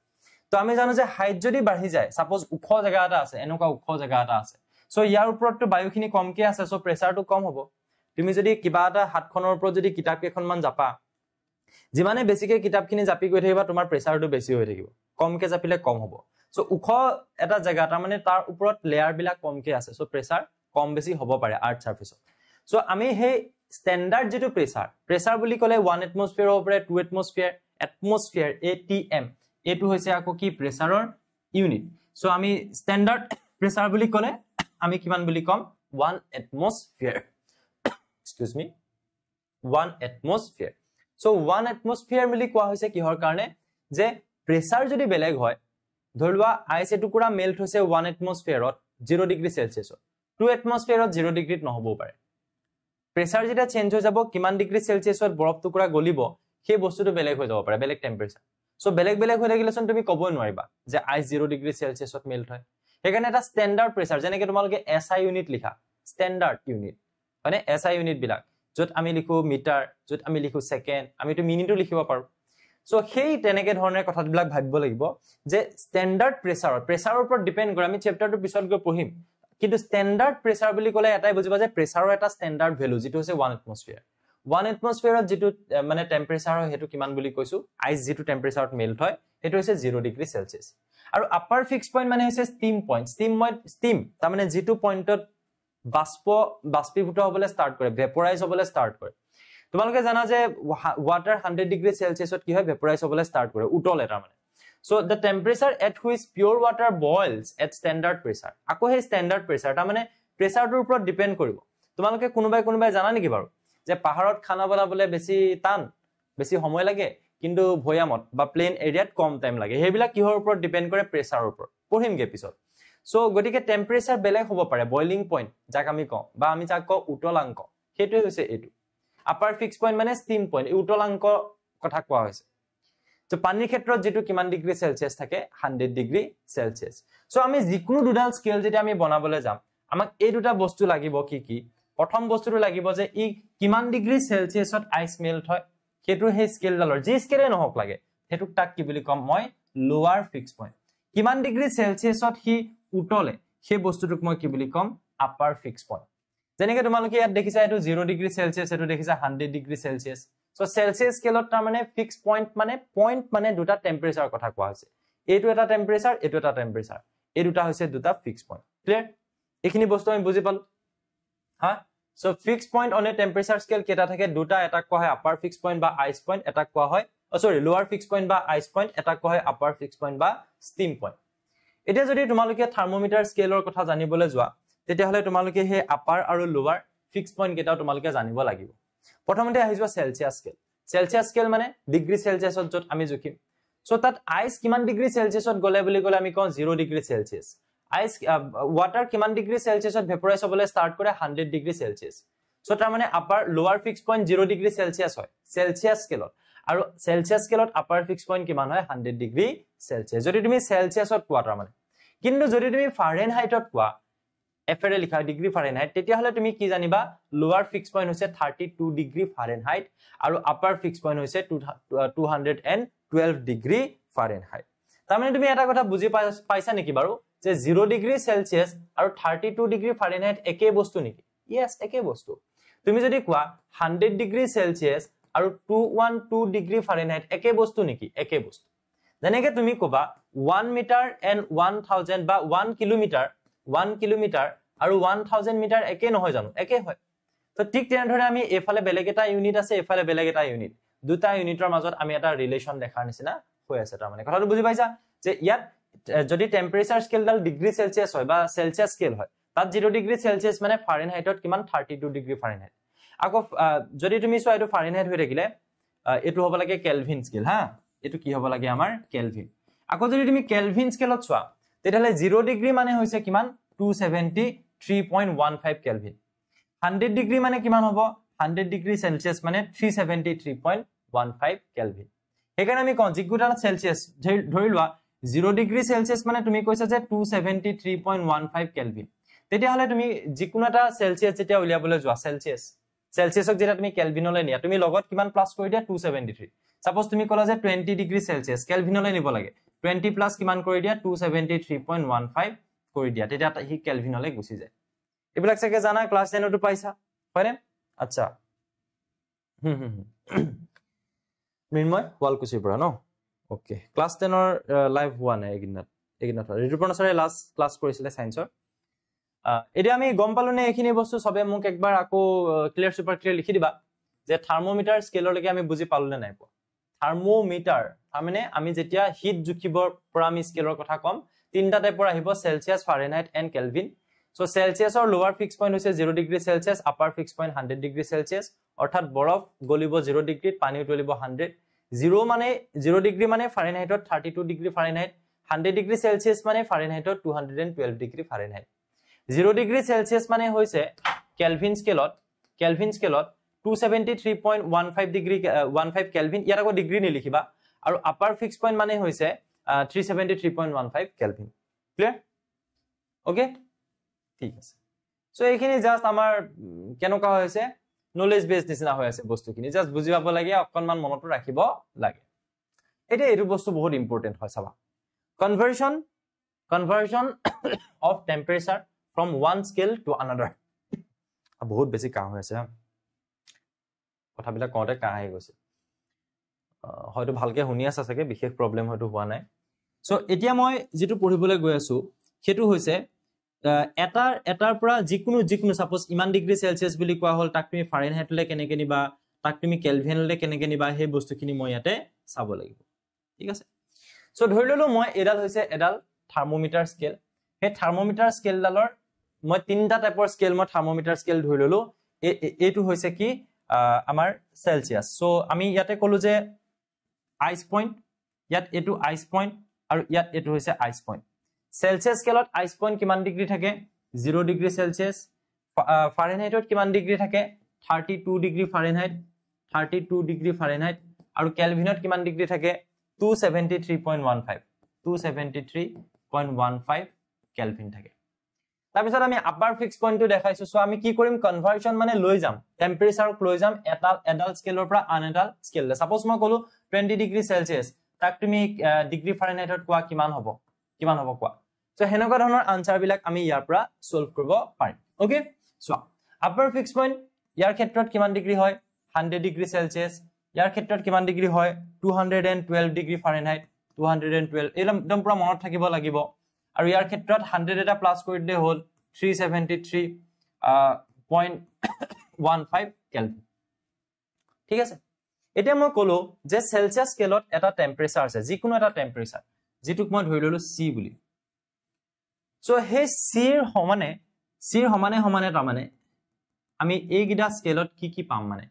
তো আমি জানো যে হাইট যদি বাঢ়ি যায় সাপোজ ওখ জায়গা এটা আছে এনেকুৱা ওখ জায়গা এটা আছে সো ইয়াৰ ওপৰতটো বায়ুখিনি কমকে আছে সো প্ৰেছাৰটো কম হ'ব তুমি যদি কিবা এটা হাতখনৰ ওপৰত যদি কিতাপ কেইখনমান জাপা যিমানে বেছিকে কিতাপখিনি জাপি গৈ থাকিবা তোমাৰ প্ৰেছাৰটো বেছি হৈ থাকিব কমকে জাপিলে কম হ'ব সো ওখ এটা জায়গা তাৰ মানে তাৰ ওপৰত লেয়াৰ বিলাক কমকে আছে সো প্ৰেছাৰ কম বেছি হ'ব পাৰে আৰ্থ সাৰফেসত সো আমি হে ষ্টেণ্ডাৰ্ড যেটো প্ৰেছাৰ বুলি ক'লে 1 এটমস্ফিয়াৰ হ'ব পাৰে 2 এটমস্ফিয়াৰ ATM এটো হৈছে আকৌ কি প্ৰেছাৰৰ ইউনিট সো আমি ষ্টেণ্ডাৰ্ড প্ৰেছাৰ বুলি ক'লে আমি কিমান বুলি কম 1 এটমস্ফিয়াৰ এক্সকিউজ মি 1 এটমস্ফিয়াৰ সো 1 এটমস্ফিয়াৰ বুলি কোৱা হৈছে কিহৰ কাৰণে যে প্ৰেছাৰ যদি বেলেগ হয় ধৰিলোৱা আইচ এটুকুৰা মেল্ট হৈছে 1 এটমস্ফিয়াৰত 0 ডিগ্ৰী সেলসিয়াছত 2 এটমস্ফিয়াৰত 0 ডিগ্ৰীত নহবও পাৰে প্ৰেছাৰ যেতিয়া চেঞ্জ হৈ যাব কিমান ডিগ্ৰী সেলসিয়াছত বৰফ টুকুৰা গলিব সেই বস্তুটো বেলেগ হৈ যাব পাৰে বেলেগ টেম্পাৰেচাৰ সো বেলেগ হৈ থাকিলেচোন তুমি ক'বই নোৱাৰিবা যে আইচ 0 ডিগ্ৰী সেলসিয়াছত মেল্ট হয় সেইকাৰণে এটা ষ্টেণ্ডাৰ্ড প্ৰেছাৰ যেনেকৈ তোমালোকে SI ইউনিট লিখা ষ্টেণ্ডাৰ্ড ইউনিট মানে SI ইউনিট বিলাক য'ত আমি লিখো মিটাৰ য'ত আমি লিখো সেকেন্ড আমিটো মিনিটো লিখিব পাৰো সো সেই তেনেকে ধৰণৰ কথাবিলাক ভাবিব লাগিব যে ষ্টেণ্ডাৰ্ড প্ৰেছাৰৰ ওপৰত ডিপেন্ড কৰে আমি চ্যাপ্টাৰটো পিছত গৈ পঢ়িম কিন্তু ষ্টেণ্ডাৰ্ড প্ৰেছাৰ বুলি ক'লে এটাই বুজিবা যে প্ৰেছাৰৰ এটা ষ্টেণ্ডাৰ্ড ভ্যালু যেটো হৈছে 1 এটমস্ফিয়াৰ 1 এটমস্ফিয়াৰত যেটো মানে টেম্পাৰেচাৰ হয় হেতু কিমান বুলি কৈছো আইচ যেটো টেম্পাৰেচাৰত মেল্ট হয় হেতু হৈছে 0 ডিগ্ৰী সেলসিয়াছ আৰু আপাৰ ফিক্স পইণ্ট মানে হৈছে ষ্টিম তাৰ মানে যেটো পইণ্টত বাষ্পীভূত হ'বলৈ ষ্টাৰ্ট কৰে ভেপৰাইজ হ'বলৈ ষ্টাৰ্ট কৰে তোমালোকে জানা যে ওয়াটাৰ 100 ডিগ্ৰী সেলসিয়াছত কি হয় ভেপৰাইজ হ'বলৈ ষ্টাৰ্ট কৰে উতলে তাৰ মানে so the temperature at which pure water boils at standard pressure আকৌ হে standard pressure তাৰ মানে প্ৰেছাৰটোৰ ওপৰত ডিপেন্ড কৰিব তোমালোকে কোনোবাই জানা নেকি বাৰু যে পাহাৰত খানা বনাবলৈ বেছি সময় লাগে কিন্তু ভয়ামত বা প্লেন এৰিয়াত কম টাইম লাগে হেবিলাক কিহৰ ওপৰত ডিপেন্ড কৰে প্ৰেছাৰৰ ওপৰত পঢ়িমগে পিছত সো গটিকে টেম্পাৰেচাৰ বেলেগ হ'ব পাৰে বয়লিং পইণ্ট যাক আমি কওঁ বা আমি যাক কওঁ উতলাংক হেতুই হৈছে এটো আপাৰ ফিক্স পইণ্ট মানে ষ্টিম পইণ্ট উতলাংক কথা কোৱা হৈছে তো পানীৰ ক্ষেত্ৰত যেটো কিমান ডিগ্ৰী সেলসিয়াছ থাকে 100 ডিগ্ৰী সেলসিয়াছ সো আমি যিকোনো দুডাল স্কেল যেতিয়া আমি বনাবলৈ যাম আমাক এই দুটা বস্তু লাগিব কি প্ৰথম বস্তুটো লাগিব যে ই কিমান ডিগ্ৰী সেলসিয়াছত আইচ মেল্ট হয় হেতু হে স্কেলডালৰ যি স্কেলে নহক লাগে হেতুক তাক কি বুলি কম মই লোৱাৰ ফিক্স পইণ্ট কিমান ডিগ্ৰী সেলসিয়াছত হি উতলে সেই বস্তুটোক মই কি বুলি কম আপাৰ ফিক্স পইণ্ট যেনেকৈ তোমালোকে ইয়াত দেখিছা এটো 0 ডিগ্ৰী সেলসিয়াছ এটো দেখিছা 100 ডিগ্ৰী সেলসিয়াছ সো সেলসিয়াছ স্কেলত তাৰ মানে ফিক্স পইণ্ট মানে দুটা টেম্পাৰেচাৰ কথা কোৱা হৈছে এটো এটা টেম্পাৰেচাৰ এটো এটা টেম্পাৰেচাৰ এই দুটা হৈছে দুটা ফিক্স পইণ্ট ক্লিয়াৰ এইখিনি বস্তু আমি বুজি পালো হা so fix point on a temperature scale কেটা থাকে দুটা এটা কোৱা হয় আপাৰ ফিক্স পইণ্ট বা আইচ পইণ্ট এটা কোৱা হয় লোৱাৰ ফিক্স পইণ্ট বা আইচ পইণ্ট এটা কোৱা হয় আপাৰ ফিক্স পইণ্ট বা ষ্টিম পইণ্ট এতিয়া যদি তোমালোকে থাৰ্মোমিটাৰ স্কেলৰ কথা জানিবলৈ যোৱা তেতিয়া হলে তোমালোকে হে আপাৰ আৰু লোৱাৰ ফিক্স পইণ্ট কেটা তোমালোকে জানিব লাগিব প্ৰথমতে আহিবা সেলসিয়াছ স্কেল মানে ডিগ্ৰী সেলসিয়াছত যত আমি জুখিম সো তাত আইচ কিমান ডিগ্ৰী সেলসিয়াছত গলে বুলি কলে আমি কওঁ 0 ডিগ্ৰী সেলসিয়াছ আইচ ওয়াটাৰ কিমান ডিগ্ৰী সেলসিয়াছত ভেপৰাইজ হ'বলৈ ষ্টাৰ্ট কৰে 100 ডিগ্ৰী সেলসিয়াছ সো তাৰ মানে আপাৰ লোৱাৰ ফিক্স পইণ্ট 0 ডিগ্ৰী সেলসিয়াছ হয় সেলসিয়াছ স্কেলত আৰু সেলসিয়াছ স্কেলত আপাৰ ফিক্স পইণ্ট কিমান হয় 100 ডিগ্ৰী সেলসিয়াছ যদি তুমি সেলসিয়াছত কোৱা তাৰ মানে কিন্তু যদি তুমি ফাৰেনহাইটত কোৱা F এৰে লিখা ডিগ্ৰী ফাৰেনহাইট তেতিয়া হলে তুমি কি জানিবা লোৱাৰ ফিক্স পইণ্ট হৈছে 32 ডিগ্ৰী ফাৰেনহাইট আৰু আপাৰ ফিক্স পইণ্ট হৈছে 212 ডিগ্ৰী ফাৰেনহাইট তাৰমানে তুমি এটা কথা বুজি পাইছা নেকি বাৰু যে 0 ডিগ্ৰী সেলসিয়াস আৰু 32 ডিগ্ৰী ফাৰেনহাইট একে বস্তু নেকি yes একে বস্তু তুমি যদি কোৱা 100 ডিগ্ৰী সেলসিয়াস আৰু 212 ডিগ্ৰী ফাৰেনহাইট একে বস্তু নেকি একে বস্তু যেনেকৈ তুমি কোবা 1 মিটাৰ এণ্ড 1000 বা 1 কিলোমিটাৰ আৰু 1000 মিটাৰ একে নহয় জানো একে হয় তো ঠিক তেনেধৰণে আমি এফালে বেলেগ এটা ইউনিট আছে এফালে বেলেগ এটা ইউনিট দুটা ইউনিটৰ মাজত আমি এটা ৰিলেচন দেখাৰ নিচিনা হৈ আছে তাৰমানে কথাটো বুজি পাইছা যে ইয়াত যদি টেম্পাৰেচাৰ স্কেলডাল ডিগ্ৰী সেলসিয়াস হয় বা সেলসিয়াস স্কেল হয় তাত 0 ডিগ্ৰী সেলসিয়াস মানে ফাৰেনহাইটত কিমান 32 ডিগ্ৰী ফাৰেনহাইট আকৌ যদি তুমি চোৱা এটো ফাৰেনহাইট হৈ থাকিলে এটো হ'ব লাগে কেলভিন স্কেল হা এটো কি হ'ব লাগে আমাৰ কেলভিন আকৌ যদি তুমি কেলভিন স্কেলত চোৱা তেতিয়ালে 0 ডিগ্ৰী মানে হৈছে কিমান 273.15 কেলভিন 100 ডিগ্ৰী মানে কিমান হ'ব 100 ডিগ্ৰী সেলসিয়াস মানে 373.15 কেলভিন সেইকাৰণে আমি কোন যিকোটা সেলসিয়াস ধৰি লোৱা 0 ডিগ্ৰী সেলসিয়াস মানে তুমি কৈছা যে 273.15 কেলভিন তেতিয়া হলে তুমি যিকোনো এটা সেলসিয়াস যেতিয়া উলিয়াবলৈ যোৱা সেলসিয়াসক যেটা তুমি কেলভিনলৈ নিয়া তুমি লগত কিমান প্লাস কৰি দিয়া 273 সাপোজ তুমি কলা যে 20 ডিগ্ৰী সেলসিয়াস কেলভিনলৈ নিব লাগে 20 প্লাস কিমান কৰি দিয়া 273.15 কৰি দিয়া তেতিয়া হি কেলভিনলৈ গুচি যায় এবিলাক চাগে জানা ক্লাস 10 টো পাইছা হয়নে আচ্ছা মৃন্ময় ওয়ালকুচিৰ পৰা ন ওকে ক্লাস 10 ৰ লাইভ হোৱা নাই এগিনাত ঋতুপৰ্ণ ছাৰে লাষ্ট ক্লাস কৰিছিলে সায়েন্সৰ এতিয়া আমি গম পালো নে এখিনি বস্তু সবে মোক একবাৰ আকৌ ক্লিয়াৰ সুপাৰ ক্লিয়াৰ লিখি দিবা যে থাৰ্মোমিটাৰ স্কেললৈকে আমি বুজি পালো নে নাই পোৱা থাৰ্মোমিটাৰ মানে আমি যেতিয়া হিট জুখিবৰ পৰা আমি স্কেলৰ কথা কম তিনটা টাইপৰ আহিব Celsius Fahrenheit and Kelvin so সেলসিয়াসৰ লোৱাৰ ফিক্স পইণ্ট হৈছে 0 degree Celsius upper fix point 100 degree Celsius অৰ্থাৎ বৰফ গলিব 0 ডিগ্ৰীত পানী উতলিব 100 0 ডিগ্ৰী মানে ফাৰেনহাইটত 32 ডিগ্ৰী ফাৰেনহাইট 100 ডিগ্ৰী সেলসিয়াস মানে ফাৰেনহাইটত 212 ডিগ্ৰী ফাৰেনহাইট 0 ডিগ্ৰী সেলসিয়াস মানে হৈছে কেলভিন স্কেলত 273.15 ডিগ্ৰী 15 কেলভিন ইয়াৰ আকৌ ডিগ্ৰী নিলিখিবা আৰু আপাৰ ফিক্স পইণ্ট মানে হৈছে 373.15 কেলভিন ক্লিয়াৰ ওকে ঠিক আছে সো এইখিনি জাস্ট আমাৰ কেনেকুৱা হৈছে নলেজ বেস নিচিনা হৈ আছে বস্তুখিনি জাস্ট বুজি পাব লাগে অকনমান মনতো ৰাখিব লাগে এটা এটো বস্তু বহুত ইম্পৰ্টেন্ট হয় চাবা conversion of temperature from one scale to another বহুত বেছি কাম হৈ আছে কথাবিলাক কওঁতে কাহ আহি গৈছে হয়তো ভালকে শুনি আছে চাগে বিশেষ প্ৰবলেম হয়তো হোৱা নাই সো এতিয়া মই যেটো পঢ়িবলৈ গৈ আছো হেতু হৈছে এটাৰ পৰা যিকোনো সাপোজ ইমান ডিগ্ৰী সেলসিয়াস বুলি কোৱা হল তাক তুমি ফাৰেনহাইটলৈ কেনেকে নিবা তাক তুমি কেলভিনলৈ কেনেকে নিবা হে বস্তুখিনি মই ইয়াতে চাব লাগিব ঠিক আছে সো ধৰি ললো মই এডাল হৈছে এডাল থাৰ্মোমিটাৰ স্কেল হে থাৰ্মোমিটাৰ স্কেলডালৰ মই তিনটা টাইপৰ স্কেল মই থাৰ্মোমিটাৰ স্কেল ধৰি ললো এটো হৈছে কি আমাৰ সেলসিয়াস সো আমি ইয়াতে কলো যে আইস পইণ্ট ইয়াত এটো আইস পইণ্ট আৰু ইয়াত এটো হৈছে আইস পইণ্ট সেলসিয়াস স্কেলত আইস পইণ্ট কিমান ডিগ্ৰী থাকে 0 ডিগ্ৰী সেলসিয়াস ফাৰেনহাইটত কিমান ডিগ্ৰী থাকে 32 ডিগ্ৰী ফাৰেনহাইট আৰু কেলভিনত কিমান ডিগ্ৰী থাকে 273.15 কেলভিন থাকে তাৰ পিছত আমি আপাৰ ফিক্স পইণ্টটো দেখাইছো সো আমি কি কৰিম কনভাৰ্সন মানে লৈ যাম টেম্পাৰেচাৰক লৈ যাম এডাল স্কেলৰ পৰা আন এডাল স্কেললে সাপোজ মই কলো 20 ডিগ্ৰী সেলসিয়াস তাক তুমি ডিগ্ৰী ফাৰেনহাইটত কোৱা কিমান হ'ব কোৱা সো হেনেকুৱা ধৰণৰ আনসাৰ বিলাক আমি ইয়াৰ পৰা সলভ কৰিব পাৰিম okay so upper fix point ইয়াৰ ক্ষেত্ৰত কিমান ডিগ্ৰী হয় 100 ডিগ্ৰী সেলসিয়াস ইয়াৰ ক্ষেত্ৰত কিমান ডিগ্ৰী হয় 212 ডিগ্ৰী ফাৰেনহাইট 212 একদম পুৰা মনত থাকিব লাগিব আৰু ইয়াৰ ক্ষেত্ৰত 100 এটা প্লাস কৰি দিলে হল 373.15 কেলভিন ঠিক আছে এতিয়া মই কলো যে সেলসিয়াস স্কেলত এটা টেম্পাৰেচাৰ আছে যিকোনো এটা টেম্পাৰেচাৰ যেটুক মই ধৰি ললো c বুলি সো হে c ৰ সমানে তাৰমানে আমি এই গিটা স্কেলত কি পাম মানে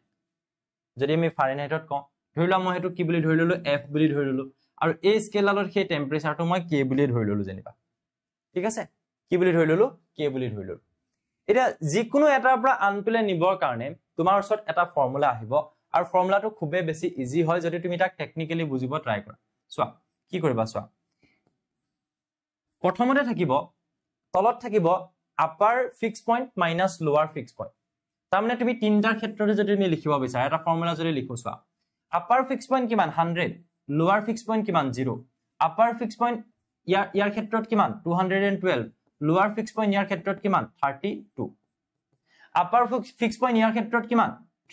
যদি আমি ফাৰেনহাইটত কওঁ ধৰি লওঁ মই হেতু কি বুলি ধৰি ললো f বুলি ধৰি ললো আৰু এই স্কেলালৰ সেই টেম্পাৰেচাৰটো মই k বুলি ধৰি ললো যেনিবা ঠিক আছে কি বুলি ধৰি ললো k বুলি ধৰি ললো এটা যিকোনো এটাৰ পৰা আনটোলে নিবৰ কাৰণে তোমাৰ ওচৰত এটা ফৰ্মুলা আহিব আৰু ফৰ্মুলাটো খুবে বেছি ইজি হয় যদি তুমি তাক টেকনিক্যালি বুজিব ট্ৰাই কৰা চোৱা কি কৰিবা চোৱা প্ৰথমতে থাকিব তলত থাকিব আপাৰ ফিক্স পইণ্ট মাইনাছ লোৱাৰ ফিক্স পইণ্ট তাৰমানে তুমি তিনটাৰ ক্ষেত্ৰতে যদি তুমি লিখিব বিচাৰা এটা ফৰ্মুলা যদি লিখো চোৱা আপাৰ ফিক্স পইণ্ট কিমান 100 লোৱাৰ ফিক্স পইণ্ট কিমান 0 আপাৰ ফিক্স পইণ্ট ইয়াৰ ক্ষেত্ৰত কিমান 212 লোৱাৰ ফিক্স পইণ্ট ইয়াৰ ক্ষেত্ৰত কিমান 32 আপাৰ ফিক্স পইণ্ট ইয়াৰ ক্ষেত্ৰত কিমান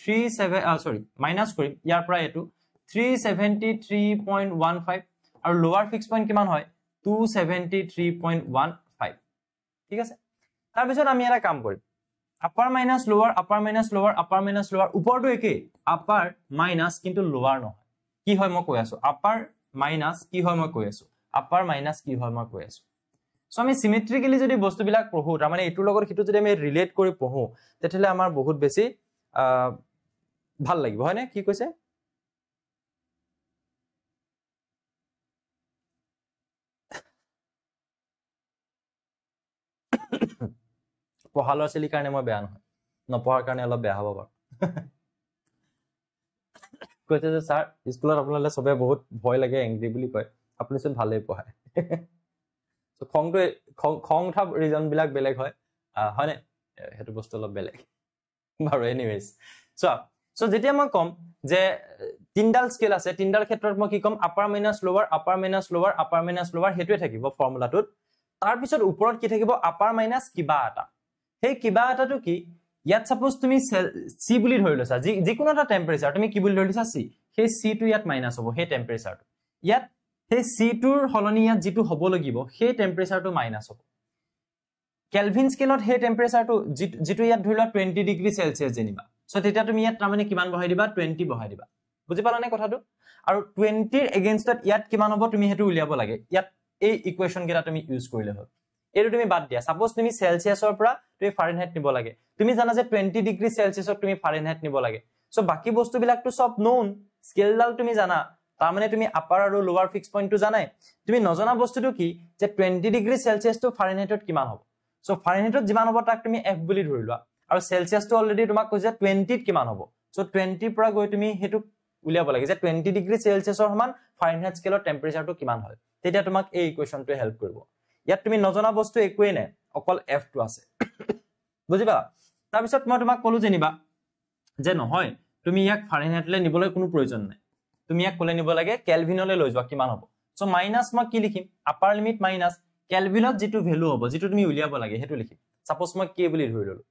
37 মাইনাছ কৰিম ইয়াৰ পৰা এটো 373.15 আৰু লোৱাৰ ফিক্স পইণ্ট কিমান হয় 273.15 ঠিক আছে তাৰ পিছত আমি এটা কাম কৰিম আপাৰ মাইনাছ লোৱাৰ আপাৰ মাইনাছ লোৱাৰ আপাৰ মাইনাছ লোৱাৰ ওপৰটো একে আপাৰ মাইনাছ কিন্তু লোৱাৰ নহয় কি হয় মই কৈ আছো আপাৰ মাইনাছ কি হয় মই কৈ আছো আপাৰ মাইনাছ কি হয় মই কৈ আছো সো আমি সিমেট্ৰিক্যালি যদি বস্তুবিলাক পঢ়ো তাৰ মানে এটোৰ লগত কিটো যদি আমি ৰিলেট কৰি পঢ়ো তেতিয়ালে আমাৰ বহুত বেছি ভাল লাগিব হয় নে কি কৈছে পঢ়ালো আছিল কাৰণে মই বেয়া নহয় নপঢ়াৰ কাৰণে অলপ বেয়া হ'ব বাৰু কৈছে যে স্যাৰ স্কুলত আপোনালে সবে বহুত ভয় লাগে এংগ্ৰি বুলি কয় আপুনি চোন ভালেই পঢ়ায় সো খং উঠা ৰিজন বিলাক বেলেগ হয় হয়নে হেতু বস্তু অলপ বেলেগ বাৰু এনিৱেজ সো যেতিয়া মই কম যে তিনডাল স্কেল আছে তিনডাল ক্ষেত্ৰত মই কি কম আপাৰ মাইনাছ লোৱাৰ আপাৰ মাইনাছ লোৱাৰ আপাৰ মাইনাছ লোৱাৰ হেতুৱে থাকিব ফৰ্মুলাটোত তাৰ পিছত ওপৰত কি থাকিব আপাৰ মাইনাছ কিবা এটা সেই কিবা এটাটো কি ইয়াত সাপোজ তুমি সি বুলি ধৰি লৈছা যিকোনো এটা টেম্পাৰেচাৰ তুমি কি বুলি ধৰি লৈছা সি সেই সি টো ইয়াত মাইনাছ হ'ব সেই টেম্পাৰেচাৰটো ইয়াত সেই সি টোৰ হলনি ইয়াত যেটো হ'ব লাগিব সেই টেম্পাৰেচাৰটো মাইনাছ হ'ব কেলভিন স্কেলত সেই টেম্পাৰেচাৰটো যেটো ইয়াত ধৰি লোৱা 20 ডিগ্ৰী সেলসিয়াস যেনিবা সো তেতিয়া তুমি ইয়াত তাৰমানে কিমান বহাই দিবা 20 বহাই দিবা বুজি পালানে কথাটো আৰু 20 ৰ এগেইনষ্টত ইয়াত কিমান হ'ব তুমি হেতু উলিয়াব লাগে ইয়াত এই ইকুৱেচন কেটা তুমি ইউজ কৰিলে হ'ল এটো তুমি বাদ দিয়া সাপোজ তুমি সেলসিয়াসৰ পৰা তুমি ফাৰেনহাইট নিব লাগে তুমি জানা যে 20 ডিগ্ৰী সেলসিয়াসক তুমি ফাৰেনহাইট নিব লাগে সো বাকি বস্তু বিলাকটো সব নোন স্কেলডাল তুমি জানা তাৰ মানে তুমি আপাৰ আৰু লোৱাৰ ফিক্স পইণ্টটো জানাই তুমি নজনা বস্তুটো কি যে 20 ডিগ্ৰী সেলসিয়াস টো ফাৰেনহাইটত কিমান হ'ব সো ফাৰেনহাইটত যিমান হ'ব তাক তুমি f বুলি ধৰি লোৱা আৰু সেলসিয়াসটো অলৰেডি তোমাক কৈছে 20 ত কিমান হ'ব সো 20 পৰা গৈ তুমি হেতু উলিয়াব লাগে যে 20 ডিগ্ৰী সেলসিয়াসৰ সমান ফাৰেনহাইট স্কেলৰ টেম্পাৰেচাৰটো কিমান হয় তেতিয়া তোমাক এই ইকুৱেচনটোৱে হেল্প কৰিব ইয়াত তুমি নজনা বস্তু একোৱে নাই অকল f টো আছে বুজিবা তাৰ পিছত মই তোমাক কলো যেনিবা যে নহয় তুমি ইয়াক ফাৰেনহাইটলৈ নিবলৈ কোনো প্ৰয়োজন নাই তুমি ইয়াক কোলে নিব লাগে কেলভিনলৈ লৈ যোৱা কিমান হ'ব সো মাইনাস মই কি লিখিম আপাৰ লিমিট মাইনাস কেলভিনত যেটো ভ্যালু হ'ব যেটো তুমি উলিয়াব লাগে হেতু লিখিম সাপোজ মই k বুলি ধৰি ললো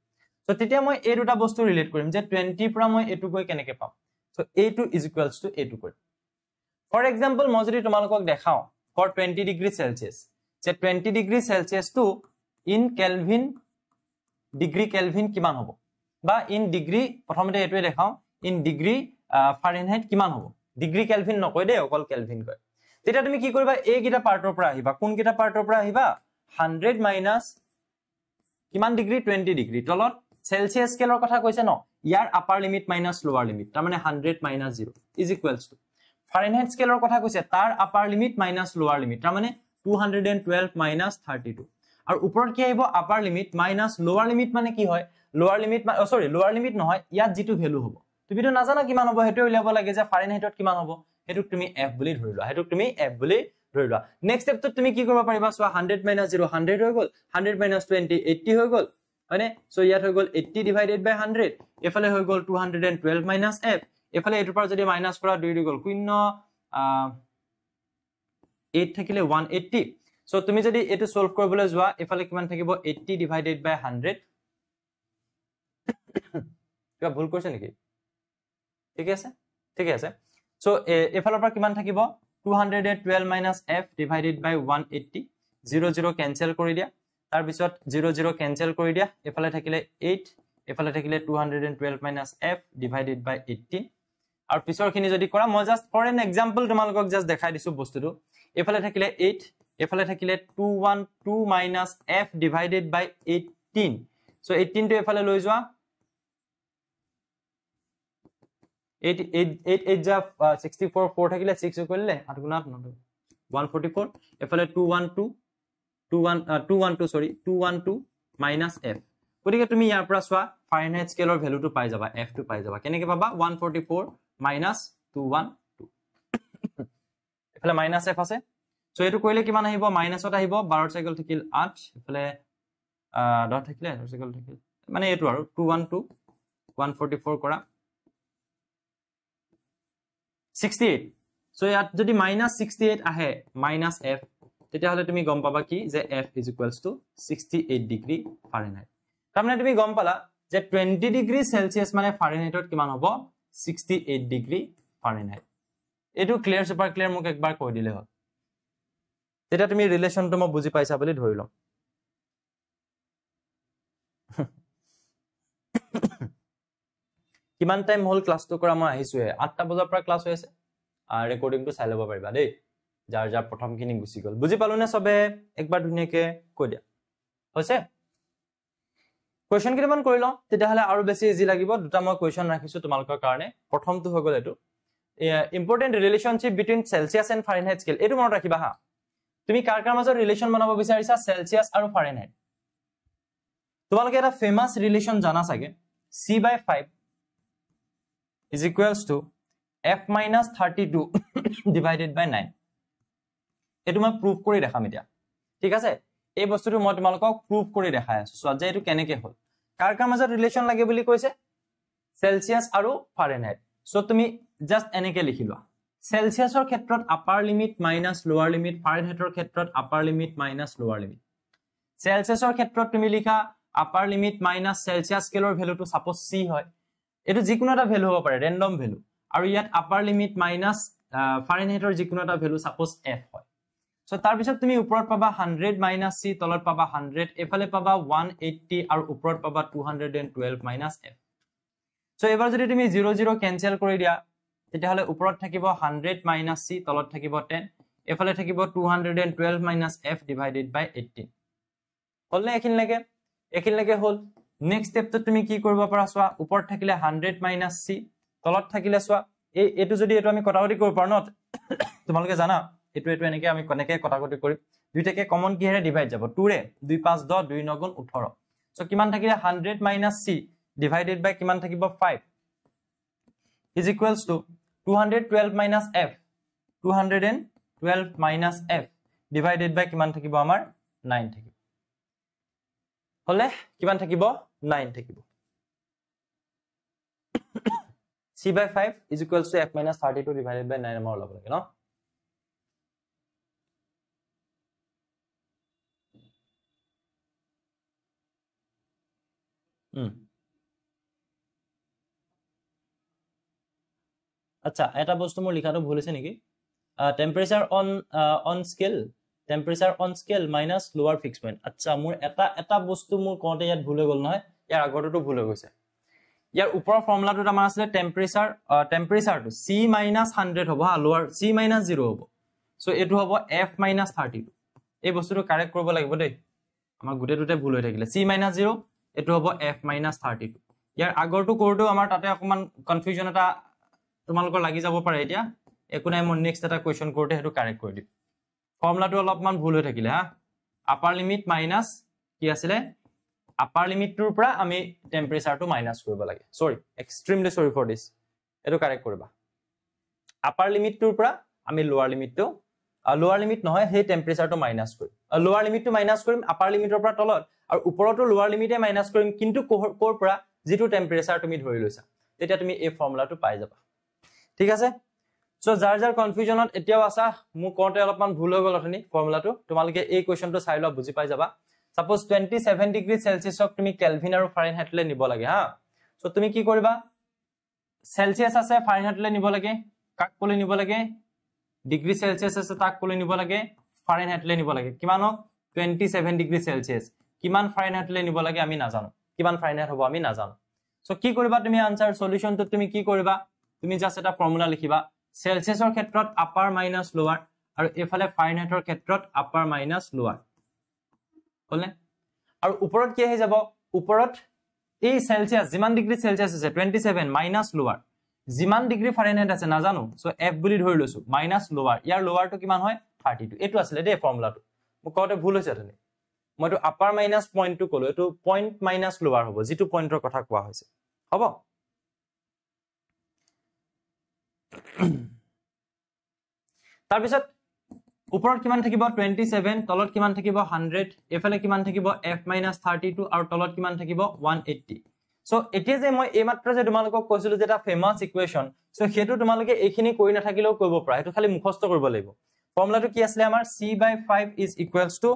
সো তেতিয়া মই এই দুটা বস্তু ৰিলেট কৰিম যে 20 পৰা মই এটু গৈ কেনেকে পাম সো a2 = a2 কৰিম ফৰ এক্সাম্পল মই যদি তোমালোকক দেখাও ফৰ 20 ডিগ্ৰী সেলসিয়াস যে 20 degree Celsius to in Kelvin degree Kelvin কিমান হ'ব বা ইন ডিগ্ৰী প্ৰথমতে এটোৱে দেখাও ইন ডিগ্ৰী ফাৰেনহাইট কিমান হ'ব ডিগ্ৰী কেলভিন নকয় দে অকল কেলভিন কয় তেতিয়া তুমি কি কৰিবা এই গিটা পাৰ্টৰ পৰা আহিবা কোন গিটা পাৰ্টৰ পৰা আহিবা 100 মাইনাস কিমান ডিগ্ৰী 20 ডিগ্ৰী তলত সেলসিয়াস স্কেলৰ কথা কৈছে ন ইয়াৰ upper limit minus lower limit তাৰ মানে 100 মাইনাস 0 = ফাৰেনহাইট স্কেলৰ কথা কৈছে তাৰ upper limit minus lower limit তাৰ মানে 212 মাইনাস 32 আৰু ওপৰত কি আহিব upper limit minus lower limit মানে কি হয় লোৱাৰ লিমিট লোৱাৰ লিমিট নহয় ইয়াত যেটো ভ্যালু হ'ব তুমি তো নাজানা কিমান হ'ব হেতু উলিয়াব লাগে যে ফাৰেনহাইটত কিমান হ'ব হেতু তুমি f বুলি ধৰি লোৱা হেতু তুমি f বুলি ধৰি লোৱা নেক্সট স্টেপটো তুমি কি কৰিব পাৰিবা সো 100 - 0 100 হৈ গল 100 - 20 80 হৈ গল হয়নে সো ইয়াত হৈ গল 80 / 100 এফালে হৈ গল 212 মাইনাস f এফালে এটোৰ পৰা যদি মাইনাস কৰা 2 হৈ গল 0 8 থাকিলে 180 সো তুমি যদি এটো সলভ কৰিবলৈ যোৱা এফালে কিমান থাকিব 80 / 100 কিবা ভুল কৰিছে নেকি ঠিক আছে সো এফালৰ পৰা কিমান থাকিব 212 minus f divided by 180 0 0 cancel কৰি দিয়া তাৰ পিছত 0 0 ক্যান্সেল কৰি দিয়া এফালে থাকিলে 8 এফালে থাকিলে 212 মাইনাস f divided by 18 আৰু পিছৰখিনি যদি কৰা মই জাস্ট ফৰ এন এক্সাম্পল তোমালোকক জাস্ট দেখাই দিছো বস্তুটো এফালে থাকিলে 8 এফালে থাকিলে 212 minus f divided by 18 so 18 টো এফালে লৈ যোৱা 8 8 64 4 থাকিলে 6 কৰিলে 8 গুণ 8 144 এফালে 212 মাইনাস f গতিকে তুমি ইয়াৰ পৰা চোৱা ফাৰেনহাইট স্কেলৰ ভ্যালুটো পাই যাবা f টো পাই যাবা কেনেকে পাবা 144 মাইনাস 212 এফালে মাইনাস f আছে সো এটো কৰিলে কিমান আহিব মাইনাসত আহিব 12 সাইকেল থাকিল 8 এফালে ডট থাকিলে চাৰ্কেল থাকিলে মানে এইটো আৰু 212 144 কৰা 68 সো ইয়াত যদি -68 আহে -f তেতিয়াহলে তুমি গম পাবা কি যে f is equals to 68 degree Fahrenheit তাৰমানে তুমি গম পালা যে 20 ডিগ্ৰী সেলসিয়াস মানে ফাৰেনহাইটত কিমান হ'ব 68 ডিগ্ৰী ফাৰেনহাইট এটো ক্লিয়াৰ সুপাৰ ক্লিয়াৰ মোক একবাৰ কৈ দিলে হ'ল তেতিয়া তুমি ৰিলেশনটো মই বুজি পাইছা বুলি ধৰি লম কিমান টাইম হল ক্লাসটো কৰা মই আহিছো 8টা বজাৰ পৰা ক্লাস হৈ আছে ৰেকৰ্ডিংটো চাই লব পাৰিবা দেই যাৰ যাৰ প্ৰথমখিনি গুছি গল বুজি পালো নে সবে একবাৰ ধুনীয়াকে কৈ দিয়া হৈছে কোৱেশ্চন কিমান কৰি লও তেতিয়াহলে আৰু বেছি ইজি লাগিব দুটা মই কোৱেশ্চন ৰাখিছো তোমালোকৰ কাৰণে প্ৰথমটো হৈ গল এটো important relationship between Celsius and Fahrenheit scale এটো মনত ৰাখিবা হা তুমি কাৰ কাৰ মাজৰ ৰিলেশন বনাব বিচাৰিছা সেলসিয়াস আৰু ফাৰেনহাইট তোমালোকে এটা ফেমাস ৰিলেশন জানা চাগে c/5 is equals to f minus 32 divided by 9 এটো মই প্রুফ কৰি দেখাম এতিয়া ঠিক আছে এই বস্তুটো মই তোমালোকক প্ৰুফ কৰি দেখাই আছো সো আজি এটো কেনেকে হল কাৰ কাৰ মাজত ৰিলেশন লাগে বুলি কৈছে সেলসিয়াস আৰু ফাৰেনহাইট সো তুমি জাস্ট এনেকে লিখি লোৱা সেলসিয়াসৰ ক্ষেত্ৰত upper limit minus lower limit ফাৰেনহাইটৰ ক্ষেত্ৰত upper limit minus lower limit সেলসিয়াসৰ ক্ষেত্ৰত তুমি লিখা আপাৰ লিমিট মাইনাস সেলসিয়াস স্কেলৰ ভ্যালুটো সাপোজ c হয় এটো যিকোনো এটা ভ্যালু হ'ব পাৰে ৰেন্ডম ভ্যালু আৰু ইয়াত আপাৰ লিমিট মাইনাস ফাৰেনহাইটৰ যিকোনো এটা ভ্যালু সাপোজ f হয় সো তাৰ পিছত তুমি ওপৰত পাবা 100 মাইনাস c তলত পাবা 100 এফালে পাবা 180 আৰু ওপৰত পাবা 212 মাইনাস f সো এবাৰ যদি তুমি 0 0 ক্যান্সেল কৰি দিয়া তেতিয়াহলে ওপৰত থাকিব 100 মাইনাস c তলত থাকিব 10 এফালে থাকিব 212 মাইনাস f ডিভাইডেড বাই 18 হলনে এখিনলৈকে হল নেক্সট স্টেপটো তুমি কি কৰিব পাৰা সোৱা ওপৰত থাকিলে 100 মাইনাস c তলত থাকিলে সোৱা এটো যদি এটো আমি কটাকটি কৰিব পাৰো ন তোমালোকে জানা এটো এনেকে আমি কনেকে কটাকটি কৰিম দুইটাকে কমন কিহেৰে ডিভাইড যাব 2 ৰে 2 5 10 2 9 18 সো কিমান থাকিলে 100 মাইনাস c ডিভাইডেড বাই কিমান থাকিব 5 is equals to 212 minus f 212 minus f divided by কিমান থাকিব আমাৰ 9 থাকিব হলে কিমান থাকিব 9 থাকিব c/5 is equals to f minus 32 divided by 9 আমাৰ লব লাগে ন আচ্ছা এটা বস্তু মোৰ লিখাটো ভুল হৈছে নেকি টেম্পাৰেচাৰ অন স্কেল মাইনাস লোৱাৰ ফিক্স পয়েন্ট আচ্ছা মোৰ এটা বস্তু মোৰ কোনতে ইয়াত ভুল হৈ গল নহয় ইয়াৰ আগৰটো ভুল হৈ গৈছে ইয়াৰ ওপৰৰ ফৰ্মুলাটো আমাৰ আছে টেম্পাৰেচাৰটো c - 100 হ'ব হা লোৱাৰ c - 0 হ'ব সো এটো হ'ব f - 32 এই বস্তুটো কাৰেক্ট কৰিব লাগিব দেই আমাৰ গুটেটোতে ভুল হৈ থাকিলে c - 0 এটো হ'ব f - 32 ইয়াৰ আগৰটো কোডটো আমাৰ তাতে অকমান কনফিউজন এটা তোমালোকৰ লাগি যাব পাৰে এতিয়া একো নাই মই নেক্সট এটা কোৱেশ্চন কৰোতে হেতু কাৰেক্ট কৰি দিম ফৰ্মুলাটো অলপমান ভুল হৈ থাকিলে হা আপাৰ লিমিট মাইনাস কি আছিল আপাৰ লিমিটটোৰ পৰা আমি টেম্পাৰেচাৰটো মাইনাস কৰিব লাগে সৰি এক্সট্ৰিমলি সৰি ফৰ দিস এটো কাৰেক্ট কৰিবা আপাৰ লিমিটটোৰ পৰা আমি লোৱাৰ লিমিট নহয় হে টেম্পাৰেচাৰটো মাইনাস কৰিম লোৱাৰ লিমিটটো মাইনাস কৰিম আপাৰ লিমিটৰ পৰা তলত আৰু ওপৰতো লোৱাৰ লিমিটে মাইনাস কৰিম কিন্তু কোৰ পৰা যেটো টেম্পাৰেচাৰ তুমি ধৰি লৈছা তেতিয়া তুমি এই ফৰ্মুলাটো পাই যাবা ঠিক আছে সো যাৰ কনফিউজনত এতিয়াও আছা মু কোনতে অলপমান ভুল হৈ গল অথনি ফৰ্মুলাটো তোমালোকে এই কোৱেশ্চনটো চাই লোৱা বুজি পাই যাবা সাপোজ 27 ডিগ্ৰী সেলসিয়াসক তুমি কেলভিন আৰু ফাৰেনহাইটলে নিব লাগে হা সো তুমি কি কৰিবা সেলসিয়াস আছে ফাৰেনহাইটলে নিব লাগে কাক কলে নিব লাগে ডিগ্ৰী সেলসিয়াস আছে তাক কলে নিব লাগে ফাৰেনহাইটলে নিব লাগে কিমানক 27 ডিগ্ৰী সেলসিয়াস কিমান ফাৰেনহাইটলে নিব লাগে আমি নাজানো কিমান ফাৰেনহাইট হ'ব আমি নাজানো সো কি কৰিবা তুমি আনসাৰ সলিউশনটো তুমি কি কৰিবা তুমি জাস্ট এটা ফৰ্মুলা লিখিবা সেলসিয়াসৰ ক্ষেত্ৰত আপাৰ মাইনাস লোৱাৰ আৰু এফালে ফাৰেনহাইটৰ ক্ষেত্ৰত আপাৰ মাইনাস লোৱাৰ হলনে আৰু ওপৰত কি আহি যাব ওপৰত এই সেলসিয়াস যিমান ডিগ্ৰী সেলসিয়াস আছে 27 মাইনাস লোৱাৰ যিমান ডিগ্ৰী ফাৰেনহাইট আছে নাজানো সো f বুলি ধৰি লৈছো মাইনাস লোৱাৰ ইয়াৰ লোৱাৰটো কিমান হয় 32 এটো আছিল দে ফৰ্মুলাটো মই কওঁতে ভুল হৈছে তনে মইটো আপাৰ মাইনাস পইণ্টটো কলো এটো পইণ্ট মাইনাস লোৱাৰ হ'ব যেটো পইণ্টৰ কথা কোৱা হৈছে হ'ব তাৰ পিছত ওপৰত কিমান থাকিব 27 তলত কিমান থাকিব 100 এফালে কিমান থাকিব f - 32 আৰু তলত কিমান থাকিব 180 সো এতিয়া যে মই এই মাত্ৰ যে তোমালোকক কৈছিলো যে এটা ফেমাস ইকুৱেচন সো হেতু তোমালোকে এইখিনি কৰি নাথাকিলেও কৰিব পাৰা হেতু খালি মুখস্থ কৰিব লাগিব ফৰ্মুলাটো কি আছিল আমাৰ c/5 is equals to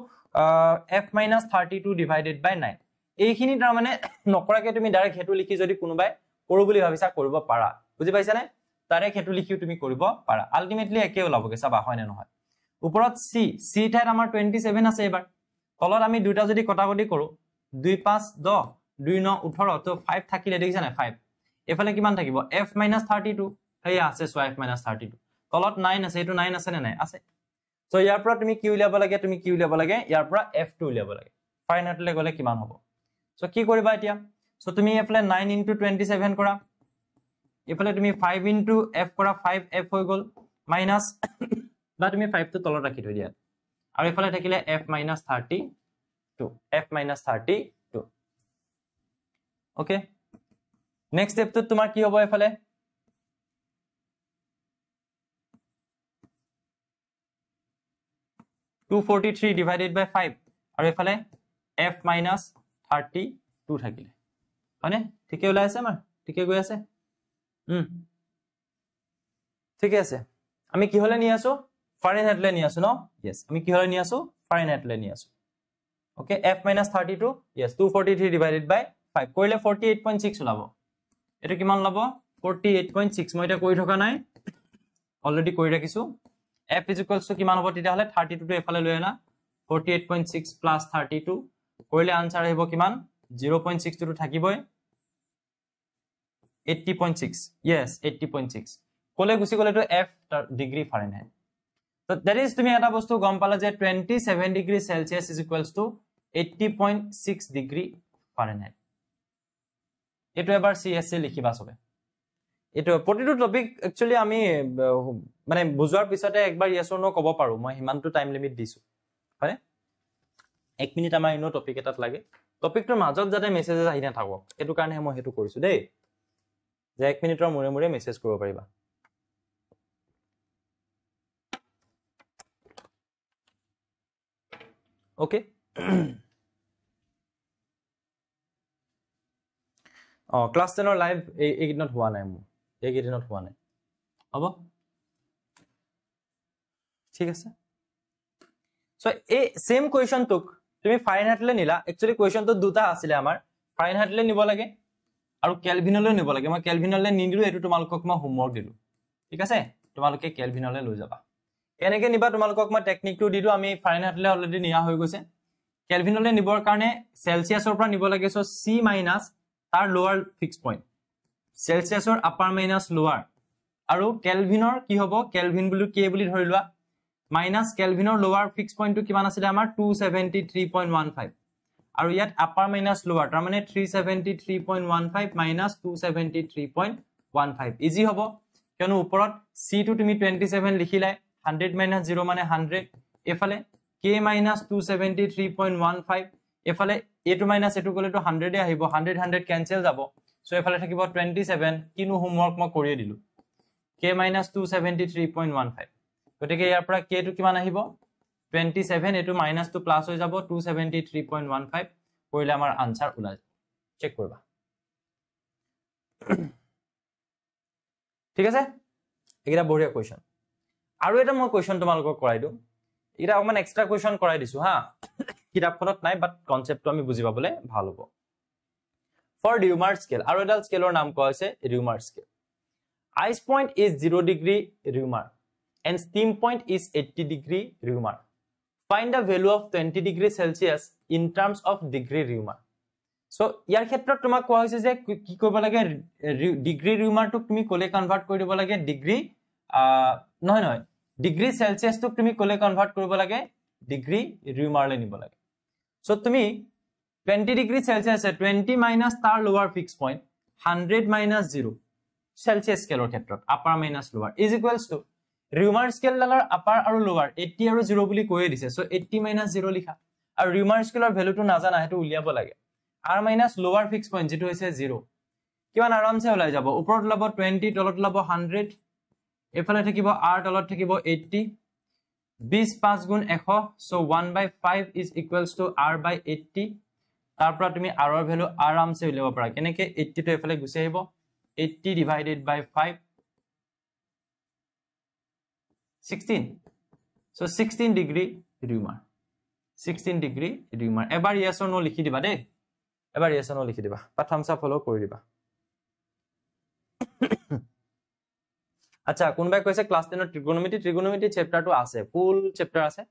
f - 32 divided by 9 এইখিনি তাৰ মানে নকৰাকে তুমি ডাইৰেক্ট হেতু লিখি যদি কোনোবাই কৰো বুলি ভাবিছা কৰিব পাৰা বুজি পাইছা নে ডাইৰেক্ট হেতু লিখিও তুমি কৰিব পাৰা আলটিমেটলি একে ওলাবগে চাবা হয় নে নহয় ওপৰত c ঠাইত আমাৰ 27 আছে এবাৰ তলত আমি দুটা যদি কটাকটি কৰো 2 5 10 2 9 18 তো 5 থাকিলে দেখিছা না 5 এফালে কিমান থাকিব f - 32 হেয়া আছে সো f - 32 তলত 9 আছে এটো 9 আছে নে নাই আছে সো ইয়াৰ পৰা তুমি কি উলিয়াব লাগে তুমি কি উলিয়াব লাগে ইয়াৰ পৰা f2 উলিয়াব লাগে ফাইনাইটলে গলে কিমান হ'ব সো কি কৰিবা এতিয়া সো তুমি এফালে 9 * 27 কৰা এফালে তুমি 5 * f কৰা 5f হৈ গল মাইনাস বা তুমি 5 টো তলত ৰাখি থৈ দিয়া আৰু এফালে থাকিলে f - 32 ওকে নেক্সট স্টেপ তো তোমাৰ কি হ'ব এফালে 243 divided by 5 আৰু এফালে f - 32 থাকিলে মানে ঠিকে ওলাই আছে আমাৰ ঠিকে গৈ আছে ঠিকে আছে আমি কি হলে নি আছো ফাৰেনহাইটলে নি আছো ন yes আমি কি হলে নি আছো ফাৰেনহাইটলে নি আছো okay f - 32 yes 243 divided by 5 কৰিলে 48.6 ওলাব এটো কিমান ওলাব 48.6 মই এটা কৰি থকা নাই অলৰেডি কৰি ৰাখিছো f = কিমান হ'ব তেতিয়া হলে 32 টো এফালে লৈ আনা 48.6 plus 32 কৰিলে আনসাৰ আহিব কিমান 0.6 টো থাকিবই 80.6 yes 80.6 কোলে গুছি গলে তো f degree Fahrenheit so that is তুমি এটা বস্তু গম পালা যে 27 ডিগ্ৰী সেলসিয়াস = 80.6 ডিগ্ৰী ফাৰেনহাইট এটো এবাৰ CSC লিখিবা সবে এটো প্ৰতিটো টপিক একচুয়ালি আমি মানে বুজোৱাৰ পিছতে একবাৰ yes or no ক'ব পাৰো মই হিমানটো টাইম লিমিট দিছো হয় 1 মিনিট আমাৰ ইনো টপিক এটাত লাগে টপিকটোৰ মাজত যাতে মেছেজ আহি না থাকক এটো কাৰণে মই হেতু কৰিছো দেই যে 1 মিনিটৰ মুৰে মুৰে মেছেজ কৰিব পাৰিবা ওকে ক্লাস 10 লাইভ এইদিনত হোৱা নাই মোৰ এইদিনত হোৱা নাই হ'ব ঠিক আছে সো এই সেম কোৱেশ্চন টুক তুমি ফাৰেনহাইটলে নিলা একচুয়ালি কোৱেশ্চন তো দুটা আছিল আমাৰ ফাৰেনহাইটলে নিব লাগে আৰু কেলভিনলৈ নিব লাগে মই কেলভিনলৈ নিদিলো এটো তোমালোকক মই হোমৱৰ্ক দিলো ঠিক আছে তোমালোকে কেলভিনলৈ লৈ যাবা এনেকে নিবা তোমালোকক মই টেকনিকটো দিলো আমি ফাৰেনহাইটলে অলৰেডি নিয়া হৈ গৈছে কেলভিনলৈ নিবৰ কাৰণে সেলসিয়াসৰ পৰা নিব লাগে সো c মাইনাস তাৰ লোৱাৰ ফিক্স পইণ্ট সেলসিয়াসৰ আপাৰ মাইনাস লোৱাৰ আৰু কেলভিনৰ কি হ'ব কেলভিন বুলি কে বুলি ধৰি লোৱা মাইনাস কেলভিনৰ লোৱাৰ ফিক্স পইণ্টটো কিমান আছিল আমাৰ 273.15 আৰু ইয়াত আপাৰ মাইনাস লোৱাৰ তাৰ মানে 373.15 মাইনাস 273.15 ইজি হ'ব কিয়নো ওপৰত c টো তুমি 27 লিখিলাই 100 মাইনাস 0 মানে 100 এফালে k মাইনাস 273.15 এফালে এটো মাইনাস এটো গলে তো 100 এ আহিব 100 100 ক্যান্সেল যাব সো এফালে থাকিব 27 কিনো হোমৱৰ্ক মই কৰি দিলো k minus 273.15 গতিকে ইয়াৰ পৰা k টো কিমান আহিব 27 এটো মাইনাস টো প্লাস হৈ যাব 273.15 কৰিলে আমাৰ আনসাৰ ওলাই চেক কৰিবা ঠিক আছে এটা বঢ়িয়া কোৱেশ্চন আৰু এটা মই কোৱেশ্চন তোমালোকক কৰাই দিম এটা অকমান এক্সট্ৰা কোৱেশ্চন কৰাই দিছো হা কিতাপখনত নাই বাট কনসেপ্টটো আমি বুজি পাবলে ভাল হ'ব ফৰ ৰিউমাৰ স্কেল আৰু এডাল স্কেলৰ নাম কোৱা হৈছে rumour scale ice point is 0 degree Reaumur and steam point is 80 degree Reaumur. Find the value of 20 degree Celsius in terms of degree Reaumur. So, ইয়াৰ ক্ষেত্ৰত তোমাক কোৱা হৈছে যে কি কৰিব লাগে ডিগ্ৰী Reaumur টো তুমি কোলে কনভাৰ্ট কৰি দিব লাগে ডিগ্ৰী নহয় ডিগ্ৰী সেলসিয়াস টো তুমি কোলে কনভাৰ্ট কৰিব লাগে ডিগ্ৰী Reaumur লে নিব লাগে সো তুমি 20 degree Celsius 20 minus তাৰ লোৱাৰ fix point 100 minus 0 Celsius scale ক্ষেত্ৰত upper minus lower is equals to Reaumur scale ডালৰ upper আৰু lower 80 আৰু 0 বুলি কৈয়ে দিছে সো 80 minus 0 লিখা আৰু Reaumur scale ভ্যালুটো নাজানা হেতু উলিয়াব লাগে r minus lower fixed point যেটো হৈছে 0 কিমান আৰামছে ওলাই যাব ওপৰত লব 20 তলত লব 100 এফালে থাকিব r তলত থাকিব 80 20 5 গুণ 100 so 1/5 is equals to r by 80 তাৰ পৰা তুমি r ৰ ভ্যালু আৰামছে উলিয়াব পাৰা কেনেকে 80 টো এফালে গুছি আহিব 80 divided by 5 16 so 16 degree humor 16 degree humor এবাৰ yes or no লিখি দিবা দেই এবাৰ yes or no লিখি দিবা বা thumbs up ফলো কৰি দিবা আচ্ছা কোনবাই কৈছে ক্লাস 10 ৰ ট্ৰিগোনোমেট্ৰি চ্যাপ্টাৰটো আছে ফুল চ্যাপ্টাৰ আছে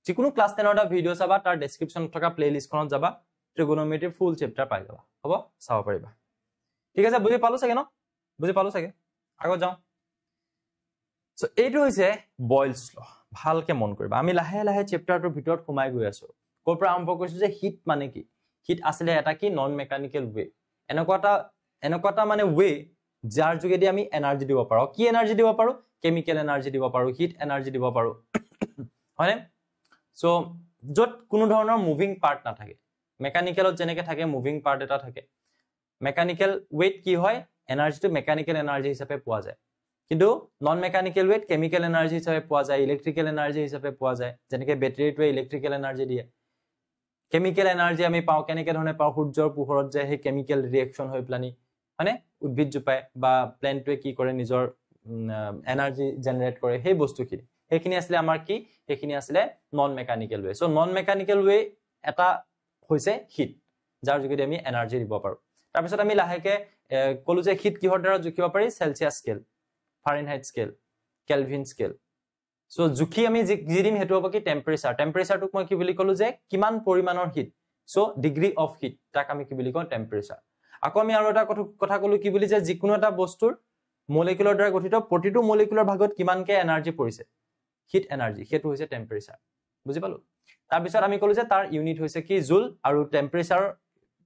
যিকোনো ক্লাস 10 ৰ ভিডিও চাবা তাৰ ডেসক্ৰিপচনত থকা প্লেলিষ্টখনত যাবা ট্ৰিগোনোমেট্ৰি ফুল চ্যাপ্টাৰ পাই যাবা হ'ব চাব পাৰিবা ঠিক আছে বুজি পালো চাগে ন বুজি পালো চাগে আগত যাও সো এইটো হৈছে বয়লছ ল ভালকে মন কৰিবা আমি লাহে লাহে চ্যাপ্টাৰটোৰ ভিতৰত সোমাই গৈ আছো কোৰ পৰা আৰম্ভ কৰিছো যে হিট মানে কি হিট আসলে এটা কি নন মেকানিক্যাল ওয়ে এনেকুৱাটা মানে ওয়ে যাৰ যোগেদি আমি এনাৰ্জি দিব পাৰো কি এনাৰ্জি দিব পাৰো কেমিক্যাল এনাৰ্জি দিব পাৰো হিট এনাৰ্জি দিব পাৰো হয়নে সো যত কোনো ধৰণৰ মুভিং পাৰ্ট না থাকে মেকানিক্যালত যেনেকে থাকে মুভিং পাৰ্ট এটা থাকে মেকানিক্যাল ওয়েট কি হয় এনাৰ্জিটো মেকানিক্যাল এনাৰ্জি হিচাপে পোৱা যায় কিন্তু non mechanical wait chemical energy হিচাপে পোৱা যায় ইলেক্ট্ৰিক্যাল এনাৰ্জি হিচাপে পোৱা যায় যেনেকে ব্যাটাৰীটোৱে ইলেক্ট্ৰিক্যাল এনাৰ্জি দিয়ে কেমিক্যাল এনাৰ্জি আমি পাও কেনেকে ধৰণে পাও সূৰ্যৰ পোহৰত যায় হে কেমিক্যাল ৰিঅ্যাকশন হৈ প্লানি মানে উদ্ভিদ জুপায় বা প্ল্যান্টটোৱে কি কৰে নিজৰ এনাৰ্জি জেনাৰেট কৰে সেই বস্তুখিনি সেইখিনি আসলে আমাৰ কি সেইখিনি আসলে non mechanical way so non mechanical way এটা হৈছে হিট যাৰ যোগেদি আমি এনাৰ্জি দিব পাৰো তাৰ পিছত আমি লাহেকে কলো যে হিট কিহৰ দ্বাৰা জুখিব পাৰি Celsius scale Fahrenheit scale Kelvin scale so জুখি আমি জিদিম হেতু হ'ব কি টেম্পাৰেচাৰটোক মই কি বুলি কলো যে কিমান পৰিমাণৰ heat so degree of heat তাক আমি কি বুলি কওঁ টেম্পাৰেচাৰ আকৌ আমি আৰু এটা কথা কলো কি বুলি যে যিকোনো এটা বস্তুৰ মলিকুলাৰ দ্বাৰা গঠিত প্ৰতিটো মলিকুলাৰ ভাগত কিমানকে এনাৰ্জি পৰিছে হিট এনাৰ্জি হেতু হৈছে টেম্পাৰেচাৰ বুজি পালো তাৰ পিছত আমি কলো যে তাৰ ইউনিট হৈছে কি জুল আৰু টেম্পাৰেচাৰ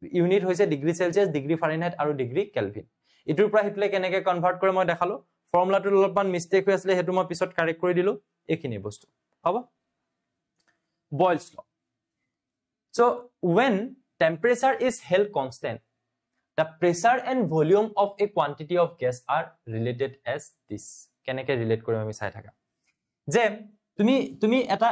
ইউনিট হৈছে ডিগ্ৰী সেলসিয়াস ডিগ্ৰী ফাৰেনহাইট আৰু ডিগ্ৰী কেলভিন ইটোৰ পৰা হিটলে কেনেকে কনভাৰ্ট কৰে মই দেখালো ফৰ্মুলাটো অলপমান মিস্টেক হৈ আছিল হেতু মই পিছত কাৰেক্ট কৰি দিলো এইখিনি বস্তু হ'ব বয়লছ ল so when temperature is held constant the pressure and volume of a quantity of gas are related as this কেনেকে ৰিলেট কৰিম আমি চাই থাকা যে তুমি এটা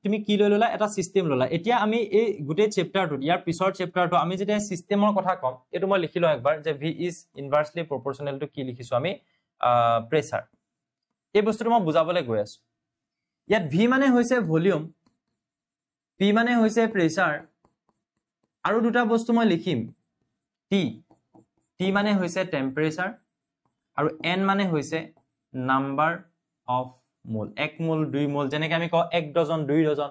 তুমি কি লৈ ললা এটা সিস্টেম ললা এতিয়া আমি এই গুটে চ্যাপ্টাৰটো ইয়াৰ পিছৰ চ্যাপ্টাৰটো আমি যেতিয়া সিস্টেমৰ কথা কম এটো মই লিখিলো একবাৰ যে v is inversely proportional to কি লিখিছো আমি প্ৰেসাৰ এই বস্তুটো মই বুজাবলৈ গৈ আছো ইয়াত v মানে হৈছে ভলিউম p মানে হৈছে প্ৰেসাৰ আৰু দুটা বস্তু মই লিখিম t মানে হৈছে টেম্পাৰেচাৰ আৰু n মানে হৈছে নাম্বাৰ অফ মোল 1 মোল 2 মোল যেনেকৈ আমি কও 1 ডজন 2 ডজন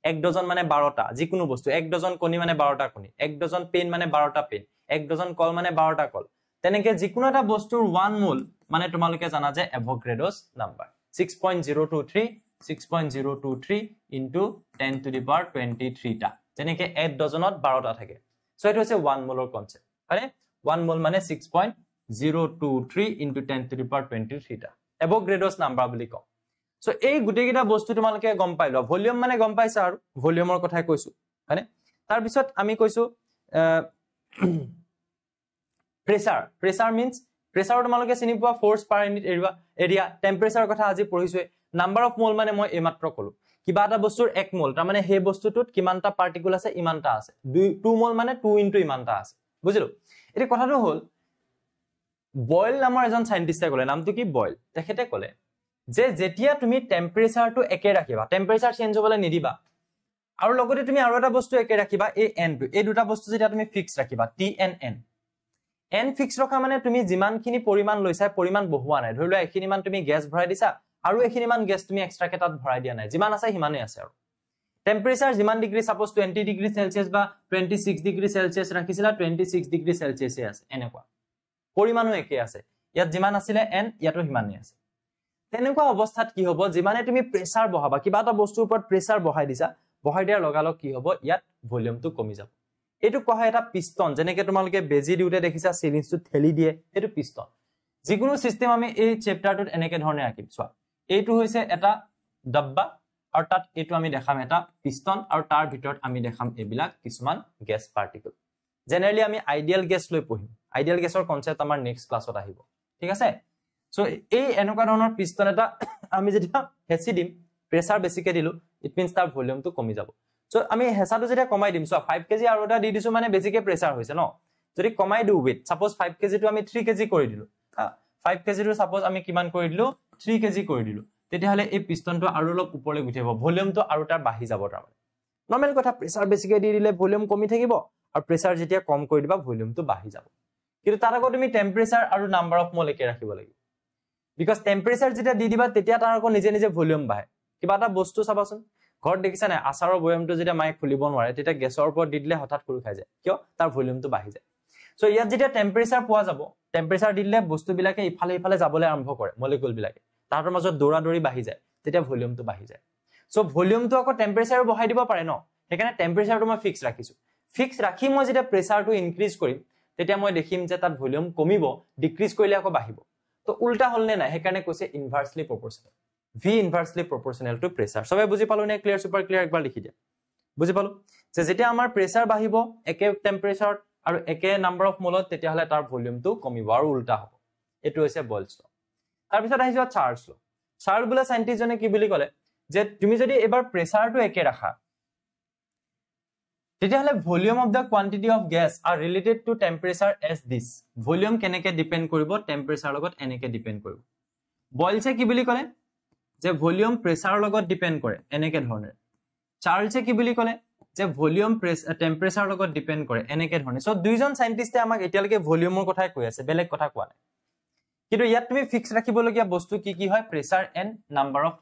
1 ডজন মানে 12টা যিকোনো বস্তু 1 ডজন কণী মানে 12টা কণী 1 ডজন পেন মানে 12টা পেন 1 ডজন কল মানে 12টা কল তেনেকৈ যিকোনো এটা বস্তুৰ 1 মোল মানে তোমালোকে জানা যে এভোগাড্ৰোছ number 6.023 into 10 to the power 23 টা যেনেকৈ 1 ডজনত 12টা থাকে সো এটো হৈছে 1 মোলৰ কনসেপ্ট মানে 1 মোল মানে 6.023 into 10 to the power 23 টা এভোগাড্ৰোছ নাম্বাৰ বুলি কও সো এই গুটেকিটা বস্তু তোমালোকে গম পাইলো ভলিউম মানে গম পাইছা আৰু ভলিউমৰ কথাই কৈছো মানে তাৰ পিছত আমি কৈছো প্ৰেসাৰ means প্ৰেসাৰ তোমালোকে চিনি পোৱা ফোৰ্স পাৰ ইউনিট এৰিয়া টেম্পাৰেচাৰ কথা আজি পঢ়িছো নাম্বাৰ অফ মোল মানে মই এইমাত্ৰ কলো কিবা এটা বস্তুৰ 1 মোল তাৰ মানে সেই বস্তুটোত কিমানটা পাৰ্টিকুল আছে ইমানটা আছে 2 মোল মানে 2 ইনটু ইমানটা আছে বুজিলো এটি কথাটো হল বয়েল নামৰ এজন সাইন্টিষ্টে কলে নামটো কি বয়েল তেখেতে কলে যে যেতিয়া তুমি টেম্পাৰেচাৰটো একে ৰাখিবা টেম্পাৰেচাৰ চেঞ্জ হ'বলৈ নিদিবা আৰু লগতে তুমি আৰু এটা বস্তু একে ৰাখিবা এই n টো এই দুটা বস্তু যেতিয়া তুমি ফিক্স ৰাখিবা t and n ফিক্স ৰখা মানে তুমি যিমানখিনি পৰিমাণ লৈছা পৰিমাণ বহুৱা নাই ধৰি লোৱা এখিনি মান তুমি গ্যাস ভৰাই দিছা আৰু এখিনি মান গ্যাস তুমি এক্সট্ৰা কেটাত ভৰাই দিয়া নাই যিমান আছে হিমানে আছে আৰু টেম্পাৰেচাৰ যিমান ডিগ্ৰী সাপোজ 20 ডিগ্ৰী সেলসিয়াস বা 26 ডিগ্ৰী সেলসিয়াস ৰাখিছিলা 26 ডিগ্ৰী সেলসিয়াস আছে এনেকুৱা পৰিমাণো একে আছে ইয়াত যিমান আছিল n ইয়াতো হিমানে আছে তেনেকুৱা অৱস্থাত কি হ'ব যিমানে তুমি প্ৰেসাৰ বহাবা কিবা এটা বস্তুৰ ওপৰত প্ৰেসাৰ বহাই দিছা বহাই দিয়াৰ লগালগ কি হ'ব ইয়াত ভলিউমটো কমি যাব এটো কোৱা হয় এটা পিষ্টন যেনেকৈ তোমালোকে বেজি দিউতে দেখিছা সিলিন্ডটো ঠেলি দিয়ে এটো পিষ্টন যিকোনো সিস্টেম আমি এই চ্যাপ্টাৰটোত এনেকৈ ধৰণে আঁকিম চোৱা এইটো হৈছে এটা ডাব্বা আৰু তাত এটো আমি দেখাম এটা পিষ্টন আৰু তাৰ ভিতৰত আমি দেখাম এবিলাক কিছুমান গ্যাস পাৰ্টিকল জেনাৰেলি আমি আইডিয়াল গ্যাস লৈ পঢ়িম আইডিয়াল গ্যাসৰ কনসেপ্ট আমাৰ নেক্সট ক্লাছত আহিব ঠিক আছে সো এই এনেকুৱা ধৰণৰ পিষ্টন এটা আমি যেতিয়া হেচি দিম প্ৰেছাৰ বেছিকে দিলো ইট মিন্স তাৰ ভলিউমটো কমি যাব সো আমি হেঁচাটো যেতিয়া কমাই দিম সো 5 কেজি আৰু এটা দি দিছো মানে বেছিকে প্ৰেছাৰ হৈছে ন যদি কমাই দিও weight suppose 5 কেজি টো আমি 3 কেজি কৰি দিলো 5 কেজি টো suppose আমি কিমান কৰি দিলো 3 কেজি কৰি দিলো তেতিয়া হলে এই পিষ্টনটো আৰু অলপ ওপৰলৈ উঠিব ভলিউমটো আৰু তাৰ বাঢ়ি যাব তাৰ মানে নৰ্মেল কথা প্ৰেছাৰ বেছিকে দি দিলে ভলিউম কমি থাকিব আৰু প্ৰেছাৰ যেতিয়া কম কৰি দিবা ভলিউমটো বাঢ়ি যাব কিন্তু তাৰ আগত তুমি টেম্পাৰেচাৰ আৰু নাম্বাৰ অফ মল একে ৰাখিব লাগিব বিকজ টেম্পাৰেচাৰ যেতিয়া দি দিবা তেতিয়া তাৰ আকৌ নিজে নিজে ভলিউম বাঢ়ে কিবা এটা বস্তু চাবাচোন ঘৰত দেখিছা নাই আচাৰৰ বয়মটো যেতিয়া মাইক খুলিব নোৱাৰে তেতিয়া গেছৰ ওপৰত দি দিলে হঠাৎ খুলি খাই যায় কিয় তাৰ ভলিউমটো বাঢ়ি যায় সো ইয়াত যেতিয়া টেম্পাৰেচাৰ পোৱা যাব টেম্পাৰেচাৰ দিলে বস্তুবিলাকে ইফালে ইফালে যাবলৈ আৰম্ভ কৰে মলিকুল বিলাকে তাহাঁতৰ মাজত দৌৰা-দৌৰি বাঢ়ি যায় তেতিয়া ভলিউমটো বাঢ়ি যায় সো ভলিউমটো আকৌ টেম্পাৰেচাৰ বঢ়াই দিব পাৰে ন সেইকাৰণে টেম্পাৰেচাৰটো মই ফিক্স ৰাখিছো ফিক্স ৰাখি মই যেতিয়া প্ৰেছাৰটো ইনক্ৰিজ কৰিম তেতিয়া মই দেখিম যে তাত ভলিউম কমিব ডিক্ৰিজ কৰিলে আকৌ বাঢ়িব তো উল্টা হল নে নাই সেইকাৰণে কৈছে ইনভাৰ্সলি প্ৰপৰ্শনেল v inversely proportional to pressure সবে বুজি পালো নে ক্লিয়াৰ সুপাৰ ক্লিয়াৰ একবাৰ লিখি দিয়া বুজি পালো যে যেতিয়া আমাৰ প্ৰেছাৰ বাঢ়িব একে টেম্পাৰেচাৰ আৰু একে নাম্বাৰ অফ মোলত তেতিয়া হলে তাৰ ভলিউমটো কমিব আৰু উল্টা হ'ব এটো হৈছে বয়লছ ল তাৰ পিছত আহিছো চাৰ্লছ ল চাৰ্লছ বুলা সাইন্টিস্টজনে কি বুলি ক'লে যে তুমি যদি এবাৰ প্ৰেছাৰটো একে ৰাখা তেতিয়া হলে volume of the quantity of gas are related to temperature as this volume কেনেকে ডিপেন্ড কৰিব টেম্পাৰেচাৰ লগত এনেকে ডিপেন্ড কৰিব বয়লছে কি বুলি ক'লে যে ভলিউম প্ৰেছাৰৰ লগত ডিপেন্ড কৰে এনেকে ধৰণে চাৰ্লছে কি বুলি ক'লে যে ভলিউম টেম্পাৰেচাৰৰ লগত ডিপেন্ড কৰে এনেকে ধৰণে সো দুইজন সাইন্টিস্টে আমাক এতিয়ালৈকে ভলিউমৰ কথাই কৈ আছে বেলেগ কথা কোৱা নাই কিন্তু ইয়াত তুমি ফিক্স ৰাখিবলগীয়া বস্তু কি কি হয় pressure and number of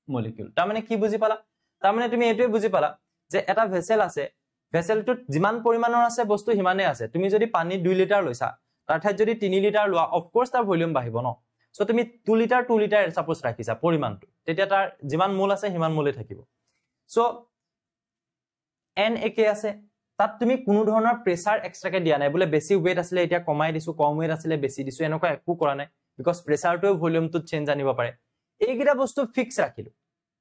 molecule তাৰ মানে কি বুজি পালা তাৰ মানে তুমি এটোই বুজি পালা যে এটা ভেসেল আছে ভেসেলটোত যিমান পৰিমাণৰ আছে বস্তু হিমানে আছে তুমি যদি পানী 2 লিটাৰ লৈছা তাৰ ঠাইত যদি 3 লিটাৰ লোৱা অফ কোৰ্স তাৰ ভলিউম বাঢ়িব ন সো তুমি 2 লিটাৰ সাপোজ ৰাখিছা পৰিমাণটো তেতিয়া তাৰ যিমান মোল আছে হিমান মোলে থাকিব সো n একে আছে তাত তুমি কোনো ধৰণৰ প্ৰেছাৰ এক্সট্ৰাকে দিয়া নাই বলে বেছি ওয়েট আছিল এতিয়া কমাই দিছো কম ওয়েট আছিল বেছি দিছো এনেকুৱা একো কৰা নাই বিকজ প্ৰেছাৰটোৱে ভলিউমটো চেঞ্জ আনিব পাৰে এইগিটা বস্তু ফিক্স ৰাখিলো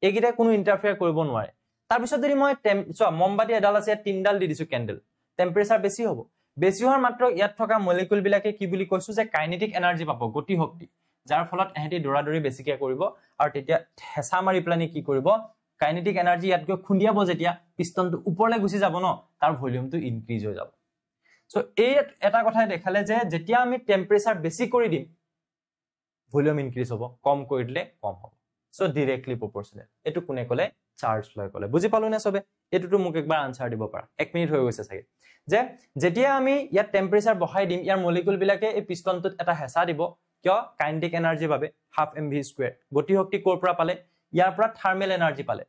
এইগিটা কোনো ইন্টাৰফেয়াৰ কৰিব নোৱাৰে তাৰ পিছত যদি মই মমবাতি এডাল আছে 3 ডাল দি দিছো ক্যান্ডেল টেম্পাৰেচাৰ বেছি হ'ব বেছি হোৱাৰ মাত্ৰ ইয়াত থকা মলিকুল বিলাকে কি বুলি কৈছো যে কাইনেটিক এনাৰ্জি পাব গতি শক্তি যাৰ ফলত এহেতি দৌৰা-দৌৰি বেছিকে কৰিব আৰু তেতিয়া হেঁচা মাৰি প্লানি কি কৰিব কাইনেটিক এনাৰ্জি ইয়াত গৈ খুন্দিয়াব যেতিয়া পিষ্টনটো ওপৰলৈ গুচি যাব ন তাৰ ভলিউমটো ইনক্ৰিজ হৈ যাব সো এই এটা কথাই দেখালে যে যেতিয়া আমি টেম্পাৰেচাৰ বেছি কৰি দিম ভলিউম ইনক্ৰিজ হ'ব কম কৰি দিলে কম হ'ব সো ডাইৰেক্টলি প্ৰপৰ্শনেল এটো কোনে ক'লে চাৰ্লছ লয় ক'লে বুজি পালো নে সবে এটোটো মোক একবাৰ আনসাৰ দিব পাৰা 1 মিনিট হৈ গৈছে চাগে যে যেতিয়া আমি ইয়াত টেম্পাৰেচাৰ বঢ়াই দিম ইয়াৰ মলিকুল বিলাকে এই পিষ্টনটোত এটা হেঁচা দিব কিয় কাইনেটিক এনাৰ্জিৰ বাবে হাফ mv² গতি শক্তি কৰ পৰা পালে ইয়াৰ পৰা থাৰ্মেল এনাৰ্জি পালে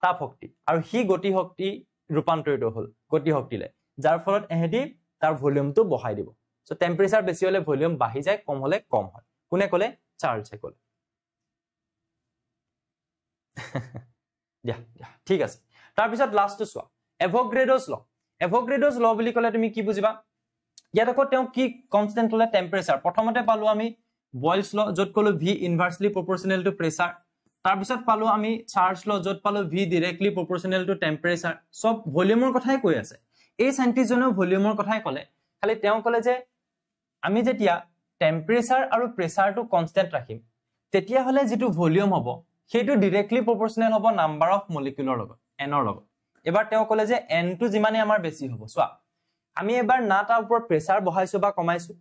তাপ শক্তি আৰু হি গতি শক্তি ৰূপান্তৰিত হ'ল গতি শক্তিলে যাৰ ফলত এহেদি তাৰ ভলিউমটো বঢ়াই দিব সো টেম্পাৰেচাৰ বেছি হলে ভলিউম বাঢ়ি যায় কম হলে কম হয় কোনে ক'লে চাৰ্লছে ক'লে ঠিক আছে তাৰ পিছত লাষ্টটো চোৱা এভোগাড্ৰোছ ল বুলি ক'লে তুমি কি বুজিবা ইয়াত আকৌ তেওঁ কি কনস্ট্যান্ট হলে টেম্পাৰেচাৰ প্ৰথমতে পালো আমি বয়লছ ল যত কলো v ইনভাৰ্সলি প্ৰপৰ্শনেল টু প্ৰেছাৰ তাৰ পিছত পালো আমি চাৰ্লছ ল যত পালো v ডাইৰেক্টলি প্ৰপৰ্শনেল টু টেম্পাৰেচাৰ সব ভলিউমৰ কথাই কৈ আছে এই সাইন্টিস্ট জনেও ভলিউমৰ কথাই ক'লে খালি তেওঁ ক'লে যে আমি যেতিয়া টেম্পাৰেচাৰ আৰু প্ৰেছাৰটো কনস্ট্যান্ট ৰাখিম তেতিয়া হলে যেটো ভলিউম হ'ব সেইটো ডাইৰেক্টলি প্ৰপৰ্শনেল হ'ব নাম্বাৰ অফ মলিকুলৰ লগত n ৰ লগত এবাৰ তেওঁ ক'লে যে n টো যিমানে আমাৰ বেছি হ'ব সোৱা আমি এবাৰ না তাৰ ওপৰত প্ৰেছাৰ বঢ়াইছো বা কমাইছো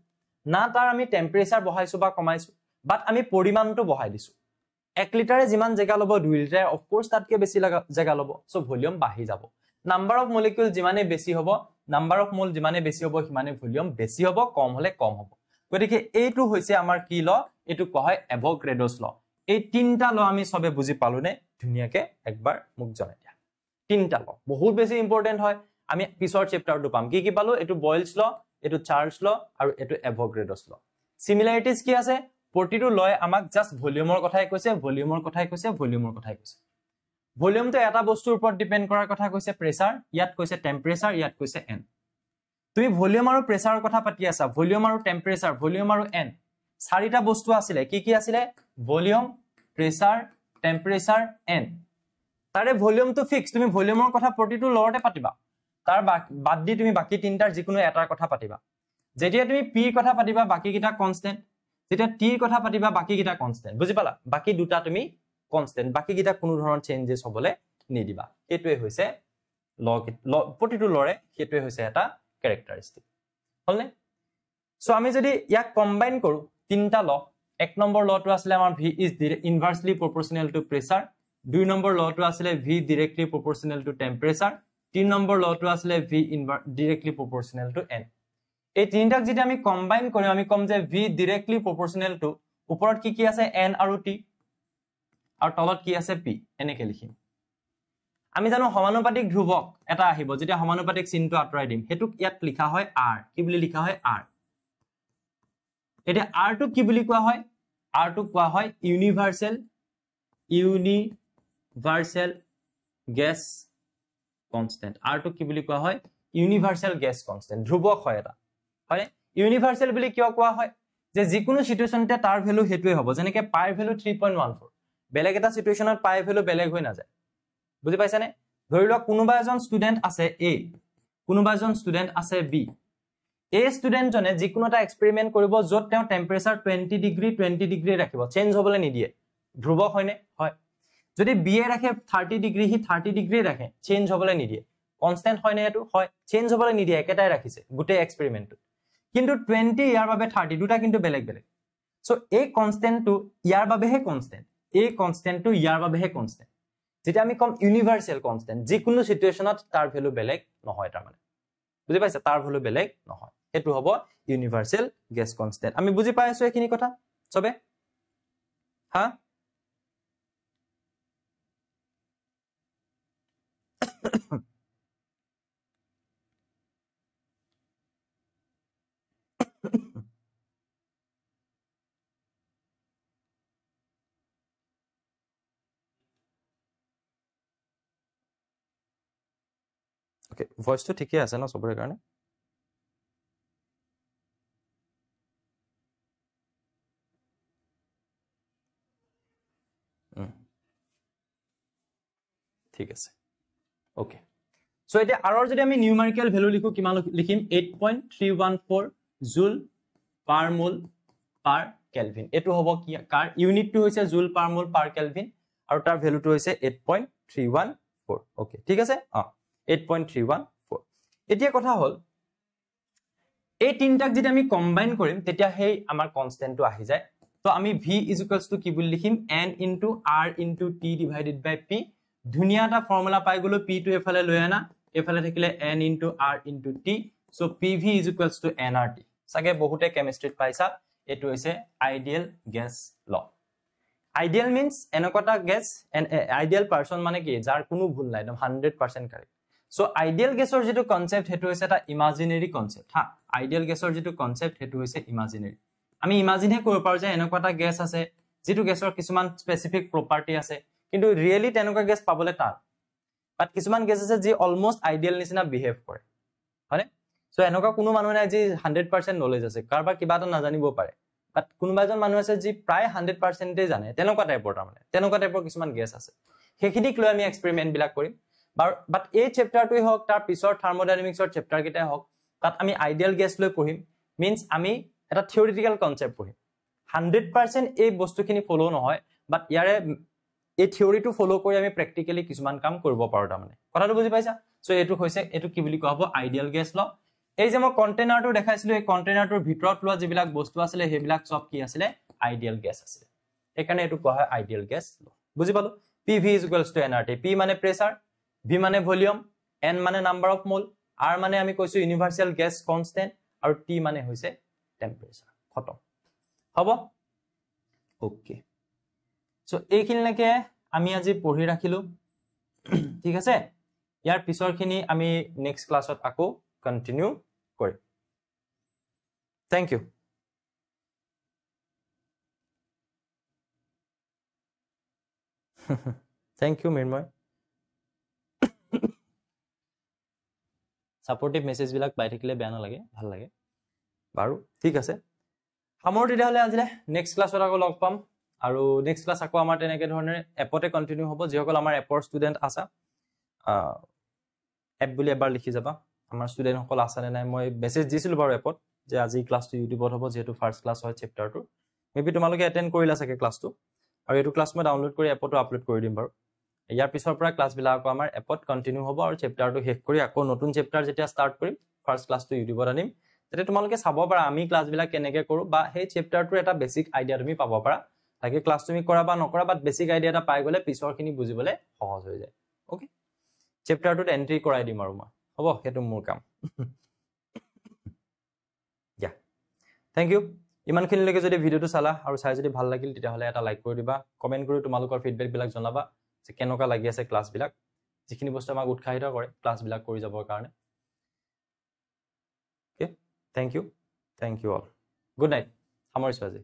না তাৰ আমি টেম্পাৰেচাৰ বঢ়াইছো বা কমাইছো বাট আমি পৰিমাণটো বঢ়াই দিছো 1 লিটাৰে যিমান জায়গা লব 2 লিটাৰে অফ কোৰ্স তাতকে বেছি জায়গা লব সো ভলিউম বাঢ়ি যাব নাম্বাৰ অফ মলিকুল যিমানে বেছি হ'ব নাম্বাৰ অফ মোল যিমানে বেছি হ'ব সিমানে ভলিউম বেছি হ'ব কম হলে কম হ'ব গতিকে এইটো হৈছে আমাৰ কি ল এটো কোৱা হয় এভোগাড্ৰোছ ল এই তিনটা ল আমি সবে বুজি পালো নে ধুনিয়াকে একবাৰ মুক জনাই দিয়া তিনটা ল বহুত বেছি ইম্পৰ্টেন্ট হয় আমি পিছৰ চেপ্টাৰটো পাম কি পালো এটো বয়লছ ল এটো চাৰ্লছ ল আৰু এটো এভোগাড্ৰোছ ল সিমিলাৰিটিজ কি আছে প্ৰতিটো লয় আমাক জাস্ট ভলিউমৰ কথাই কৈছে ভলিউমটো এটা বস্তুৰ ওপৰত ডিপেন্ড কৰাৰ কথা কৈছে প্ৰেছাৰ ইয়াত কৈছে টেম্পাৰেচাৰ ইয়াত কৈছে n তুমি ভলিউম আৰু প্ৰেছাৰৰ কথা পাতি আছা ভলিউম আৰু টেম্পাৰেচাৰ ভলিউম আৰু n চাৰিটা বস্তু আছিল কি আছিল ভলিউম প্ৰেছাৰ টেম্পাৰেচাৰ n তাৰে ভলিউমটো ফিক্স তুমি ভলিউমৰ কথা প্ৰতিটো লৰতে পাতিবা তাৰ বাদ দি তুমি বাকি তিনটাৰ যিকোনো এটাৰ কথা পাতিবা যেতিয়া তুমি p কথা পাতিবা বাকি কিটা কনস্ট্যান্ট যেতিয়া t কথা পাতিবা বাকি কিটা কনস্ট্যান্ট বুজি পালা বাকি দুটা তুমি কনস্টেন্ট বাকি কিটা কোনো ধৰণৰ চেঞ্জেস হ'বলে নিদিবা এটোৱে হৈছে ল প্ৰতিটো লৰে হেটোৱে হৈছে এটা ক্যাৰেক্টাৰিষ্টিক হলনে সো আমি যদি ইয়াক কম্বাইন কৰো তিনটা ল এক নম্বৰ লটো আসলে আমাৰ v is inversely proportional to pressure দুই নম্বৰ লটো আসলে v directly proportional to temperature তিন নম্বৰ লটো আসলে v directly proportional to n এই তিনটাক যদি আমি কম্বাইন করি আমি কম যে v directly proportional to ওপৰত কি আছে n আৰু t আৰু তলত কি আছে p এনেকে লিখিম আমি জানো সমানুপাতিক ধ্ৰুৱক এটা আহিব যেতিয়া সমানুপাতিক চিহ্নটো আঁতৰাই দিম হেতুক ইয়াত লিখা হয় r কি বুলি লিখা হয় r এতিয়া r টো কি বুলি কোৱা হয় r টো কোৱা হয় ইউনিভাৰ্সেল গ্যাস কনস্ট্যান্ট r টো কি বুলি কোৱা হয় ইউনিভাৰ্সেল গ্যাস কনস্ট্যান্ট ধ্ৰুৱক হয় এটা হয় ইউনিভাৰ্সেল বুলি কিয় কোৱা হয় যে যিকোনো সিচুৱেশনতে তাৰ ভ্যালু হেতুৱে হ'ব যেনেকৈ পাই ভ্যালু 3.14 বেলেগ এটা সিচুৱেশনত পাই ভ্যালু বেলেগ হৈ না যায় বুজি পাইছানে ধৰি লওক কোনোবা এজন ষ্টুডেন্ট আছে a কোনোবা এজন ষ্টুডেন্ট আছে b a ষ্টুডেন্ট জনে যিকোনো এটা এক্সপেৰিমেন্ট কৰিব যত তেওঁ টেম্পাৰেচাৰ 20 ডিগ্ৰী ৰাখিব চেঞ্জ হ'বলৈ নিদিয়ে ধ্ৰুৱক হয়নে হয় যদি b এ ৰাখে 30 ডিগ্ৰী হি 30 ডিগ্ৰী ৰাখে চেঞ্জ হ'বলৈ নিদিয়ে কনস্ট্যান্ট হয়নে এটো হয় চেঞ্জ হ'বলৈ নিদিয়ে একেটাই ৰাখিছে গুটে এক্সপেৰিমেন্টটো কিন্তু 20 ইয়াৰ বাবে 30 দুটা কিন্তু বেলেগ বেলেগ সো এই কনস্ট্যান্টটো ইয়াৰ বাবেহে কনস্ট্যান্ট এই কনস্ট্যান্টটো ইয়াৰ বাবেহে কনস্ট্যান্ট যেটা আমি কম ইউনিভাৰ্সেল কনস্ট্যান্ট যিকোনো সিচুৱেশনত তাৰ ভ্যালু বেলেগ নহয় তাৰ মানে বুজি পাইছা তাৰ ভ্যালু বেলেগ নহয় এটো হ'ব ইউনিভাৰ্সেল গ্যাস কনস্ট্যান্ট আমি বুজি পাইছো এখিনি কথা সবে হা Okay, voice to ঠিকই আছে না সবৰে কাৰণে ঠিক আছে ওকে সো এটা আৰৰ যদি আমি নিউমেৰিকেল ভ্যালু লিখো কিমান লিখিম 8.314 জুল পাৰ মোল পাৰ কেলভিন এটো হ'ব কি কাৰ ইউনিটটো হৈছে জুল পাৰ মোল পাৰ কেলভিন আৰু তাৰ ভ্যালুটো হৈছে 8.314 ওকে ঠিক আছে 8.314 এতিয়া কথা হল এই তিনটাক যদি আমি কম্বাইন কৰিম তেতিয়া হেই আমাৰ কনস্ট্যান্টটো আহি যায় তো আমি v = কি বুলি লিখিম n * r * t / p ধুনিয়া এটা ফৰ্মুলা পাই গলো p টো এফালে লৈ আনা এফালে থাকিলে n * r * t so pv = nRT সাগে বহুতে কেমিস্ট্ৰিত পাইছা এটো হৈছে ideal gas law ideal means এনেকটা গ্যাস আইডিয়াল পারসন মানে কি যার কোনো ভুল নাই একদম 100% কারেক্ট সো আইডিয়াল গ্যাসৰ যেটো কনসেপ্ট হেতু হৈছে এটা ইমাজিনাৰি কনসেপ্ট হা আইডিয়াল গ্যাসৰ যেটো কনসেপ্ট হেতু হৈছে ইমাজিনাৰি আমি ইমাজিনে কৰিব পাৰো যে এনেকটা গ্যাস আছে যেটো গ্যাসৰ কিছুমান স্পেসিফিক প্ৰপাৰ্টি আছে কিন্তু ৰিয়েলি তেনেকুৱা গ্যাস পাবলে টান বাট কিছুমান গ্যাস আছে যি অলমোস্ট আইডিয়াল নিচিনা বিহেভ কৰে হয়নে সো এনেকুৱা কোনো মানুহ নাই যি 100% নলেজ আছে কাৰবাৰ কিবা এটা নাজানিব পাৰে বাট কোনোবা এজন মানুহ আছে যি প্ৰায় 100% জানে তেনেকুৱা টাইপৰ তাৰমানে তেনেকুৱা টাইপৰ কিছুমান গ্যাস আছে হেখিনিক লৈ আমি এক্সপেৰিমেন্ট বিলাক কৰিম বাট এই চ্যাপ্টাৰটোই হওক তাৰ পিছৰ থাৰ্মোডাইনামিক্সৰ চ্যাপ্টাৰ কিটাই হওক তাত আমি আইডিয়াল গ্যাস লৈ পঢ়িম মিন্স আমি এটা থিওৰিটিক্যাল কনসেপ্ট পঢ়িম 100% এই বস্তুখিনি ফলো নহয় বাট ইয়াৰে এই থিওৰিটো ফলো কৰি আমি প্ৰ্যাকটিক্যালি কিছুমান কাম কৰিব পাৰো তাৰমানে কথাটো বুজি পাইছা সো এটো হৈছে এটো কি বুলি কোৱা হ'ব আইডিয়াল গ্যাস ল এই যে মই কন্টেইনাৰটো দেখাইছিলো এই কন্টেইনাৰটোৰ ভিতৰত লোৱা যিবিলাক বস্তু আছিল হেবিলাক সব কি আছিল আইডিয়াল গ্যাস আছিল একাৰণে এটো কোৱা হয় আইডিয়াল গ্যাস ল বুজি পালো pv = nRT p মানে প্ৰেসাৰ v মানে ভলিউম n মানে নাম্বাৰ অফ মোল r মানে আমি কৈছো ইউনিভাৰ্সেল গ্যাস কনস্ট্যান্ট আৰু t মানে হৈছে টেম্পাৰেচাৰ খতম হ'ব ওকে সো এইখিনিলৈকে আমি আজি পঢ়ি ৰাখিলো ঠিক আছে ইয়াৰ পিছৰখিনি আমি নেক্সট ক্লাছত আকৌ কন্টিনিউ কৰিম thank you thank you Mirmoy supportive message বিলাক পাই থাকিলে বেয়া নালাগে ভাল লাগে বাৰু ঠিক আছে আমাৰ তেতিয়াহলে আজিলে নেক্সট ক্লাছত আকৌ লগ পাম আৰু নেক্সট ক্লাছ আকৌ আমাৰ তেনেকে ধৰণে এপতে কন্টিনিউ হ'ব যিসকল আমাৰ এপৰ ষ্টুডেন্ট আছে এপ বুলি এবাৰ লিখি যাবা আমাৰ ষ্টুডেন্ট সকল আছে নে নাই মই মেসেজ দিছিলো বাৰু এপত যে আজি ক্লাছটো ইউটিউবত হ'ব যেহেতু ফাৰ্স্ট ক্লাছ হয় চ্যাপ্টাৰটো মেবি তোমালোকে এটেন্ড কৰিলা চাগে ক্লাছটো আৰু এইটো ক্লাছ মই ডাউনলোড কৰি এপতো আপলোড কৰি দিম বাৰু ইয়াৰ পিছৰ পৰা ক্লাছবিলাক আকৌ আমাৰ এপত কণ্টিনিউ হ'ব আৰু চেপ্টাৰটো শেষ কৰি আকৌ নতুন চেপ্টাৰ যেতিয়া ষ্টাৰ্ট কৰিম ফাৰ্ষ্ট ক্লাছটো ইউটিউবত আনিম তেতিয়া তোমালোকে চাব পাৰা আমি ক্লাছবিলাক কেনেকৈ কৰোঁ বা সেই চেপ্টাৰটোৰ এটা বেছিক আইডিয়া তুমি পাব পাৰা তাকে ক্লাছ তুমি কৰা বা নকৰা বাট বেছিক আইডিয়া এটা পাই গ'লে পিছৰখিনি বুজিবলৈ সহজ হৈ যায় অ'কে চেপ্টাৰটোত এণ্ট্ৰি কৰাই দিম আৰু মই হ'ব সেইটো মোৰ কাম দিয়া থেংক ইউ ইমানখিনিলৈকে যদি ভিডিঅ'টো চালা আৰু চাই যদি ভাল লাগিল তেতিয়াহ'লে এটা লাইক কৰি দিবা কমেণ্ট কৰি তোমালোকৰ ফিডবেকবিলাক জনাবা যে কেনেকুৱা লাগি আছে ক্লাছবিলাক যিখিনি বস্তু আমাক উৎসাহিত কৰে ক্লাছবিলাক কৰি যাবৰ কাৰণে okay thank you all good night সামৰিছোঁ আজি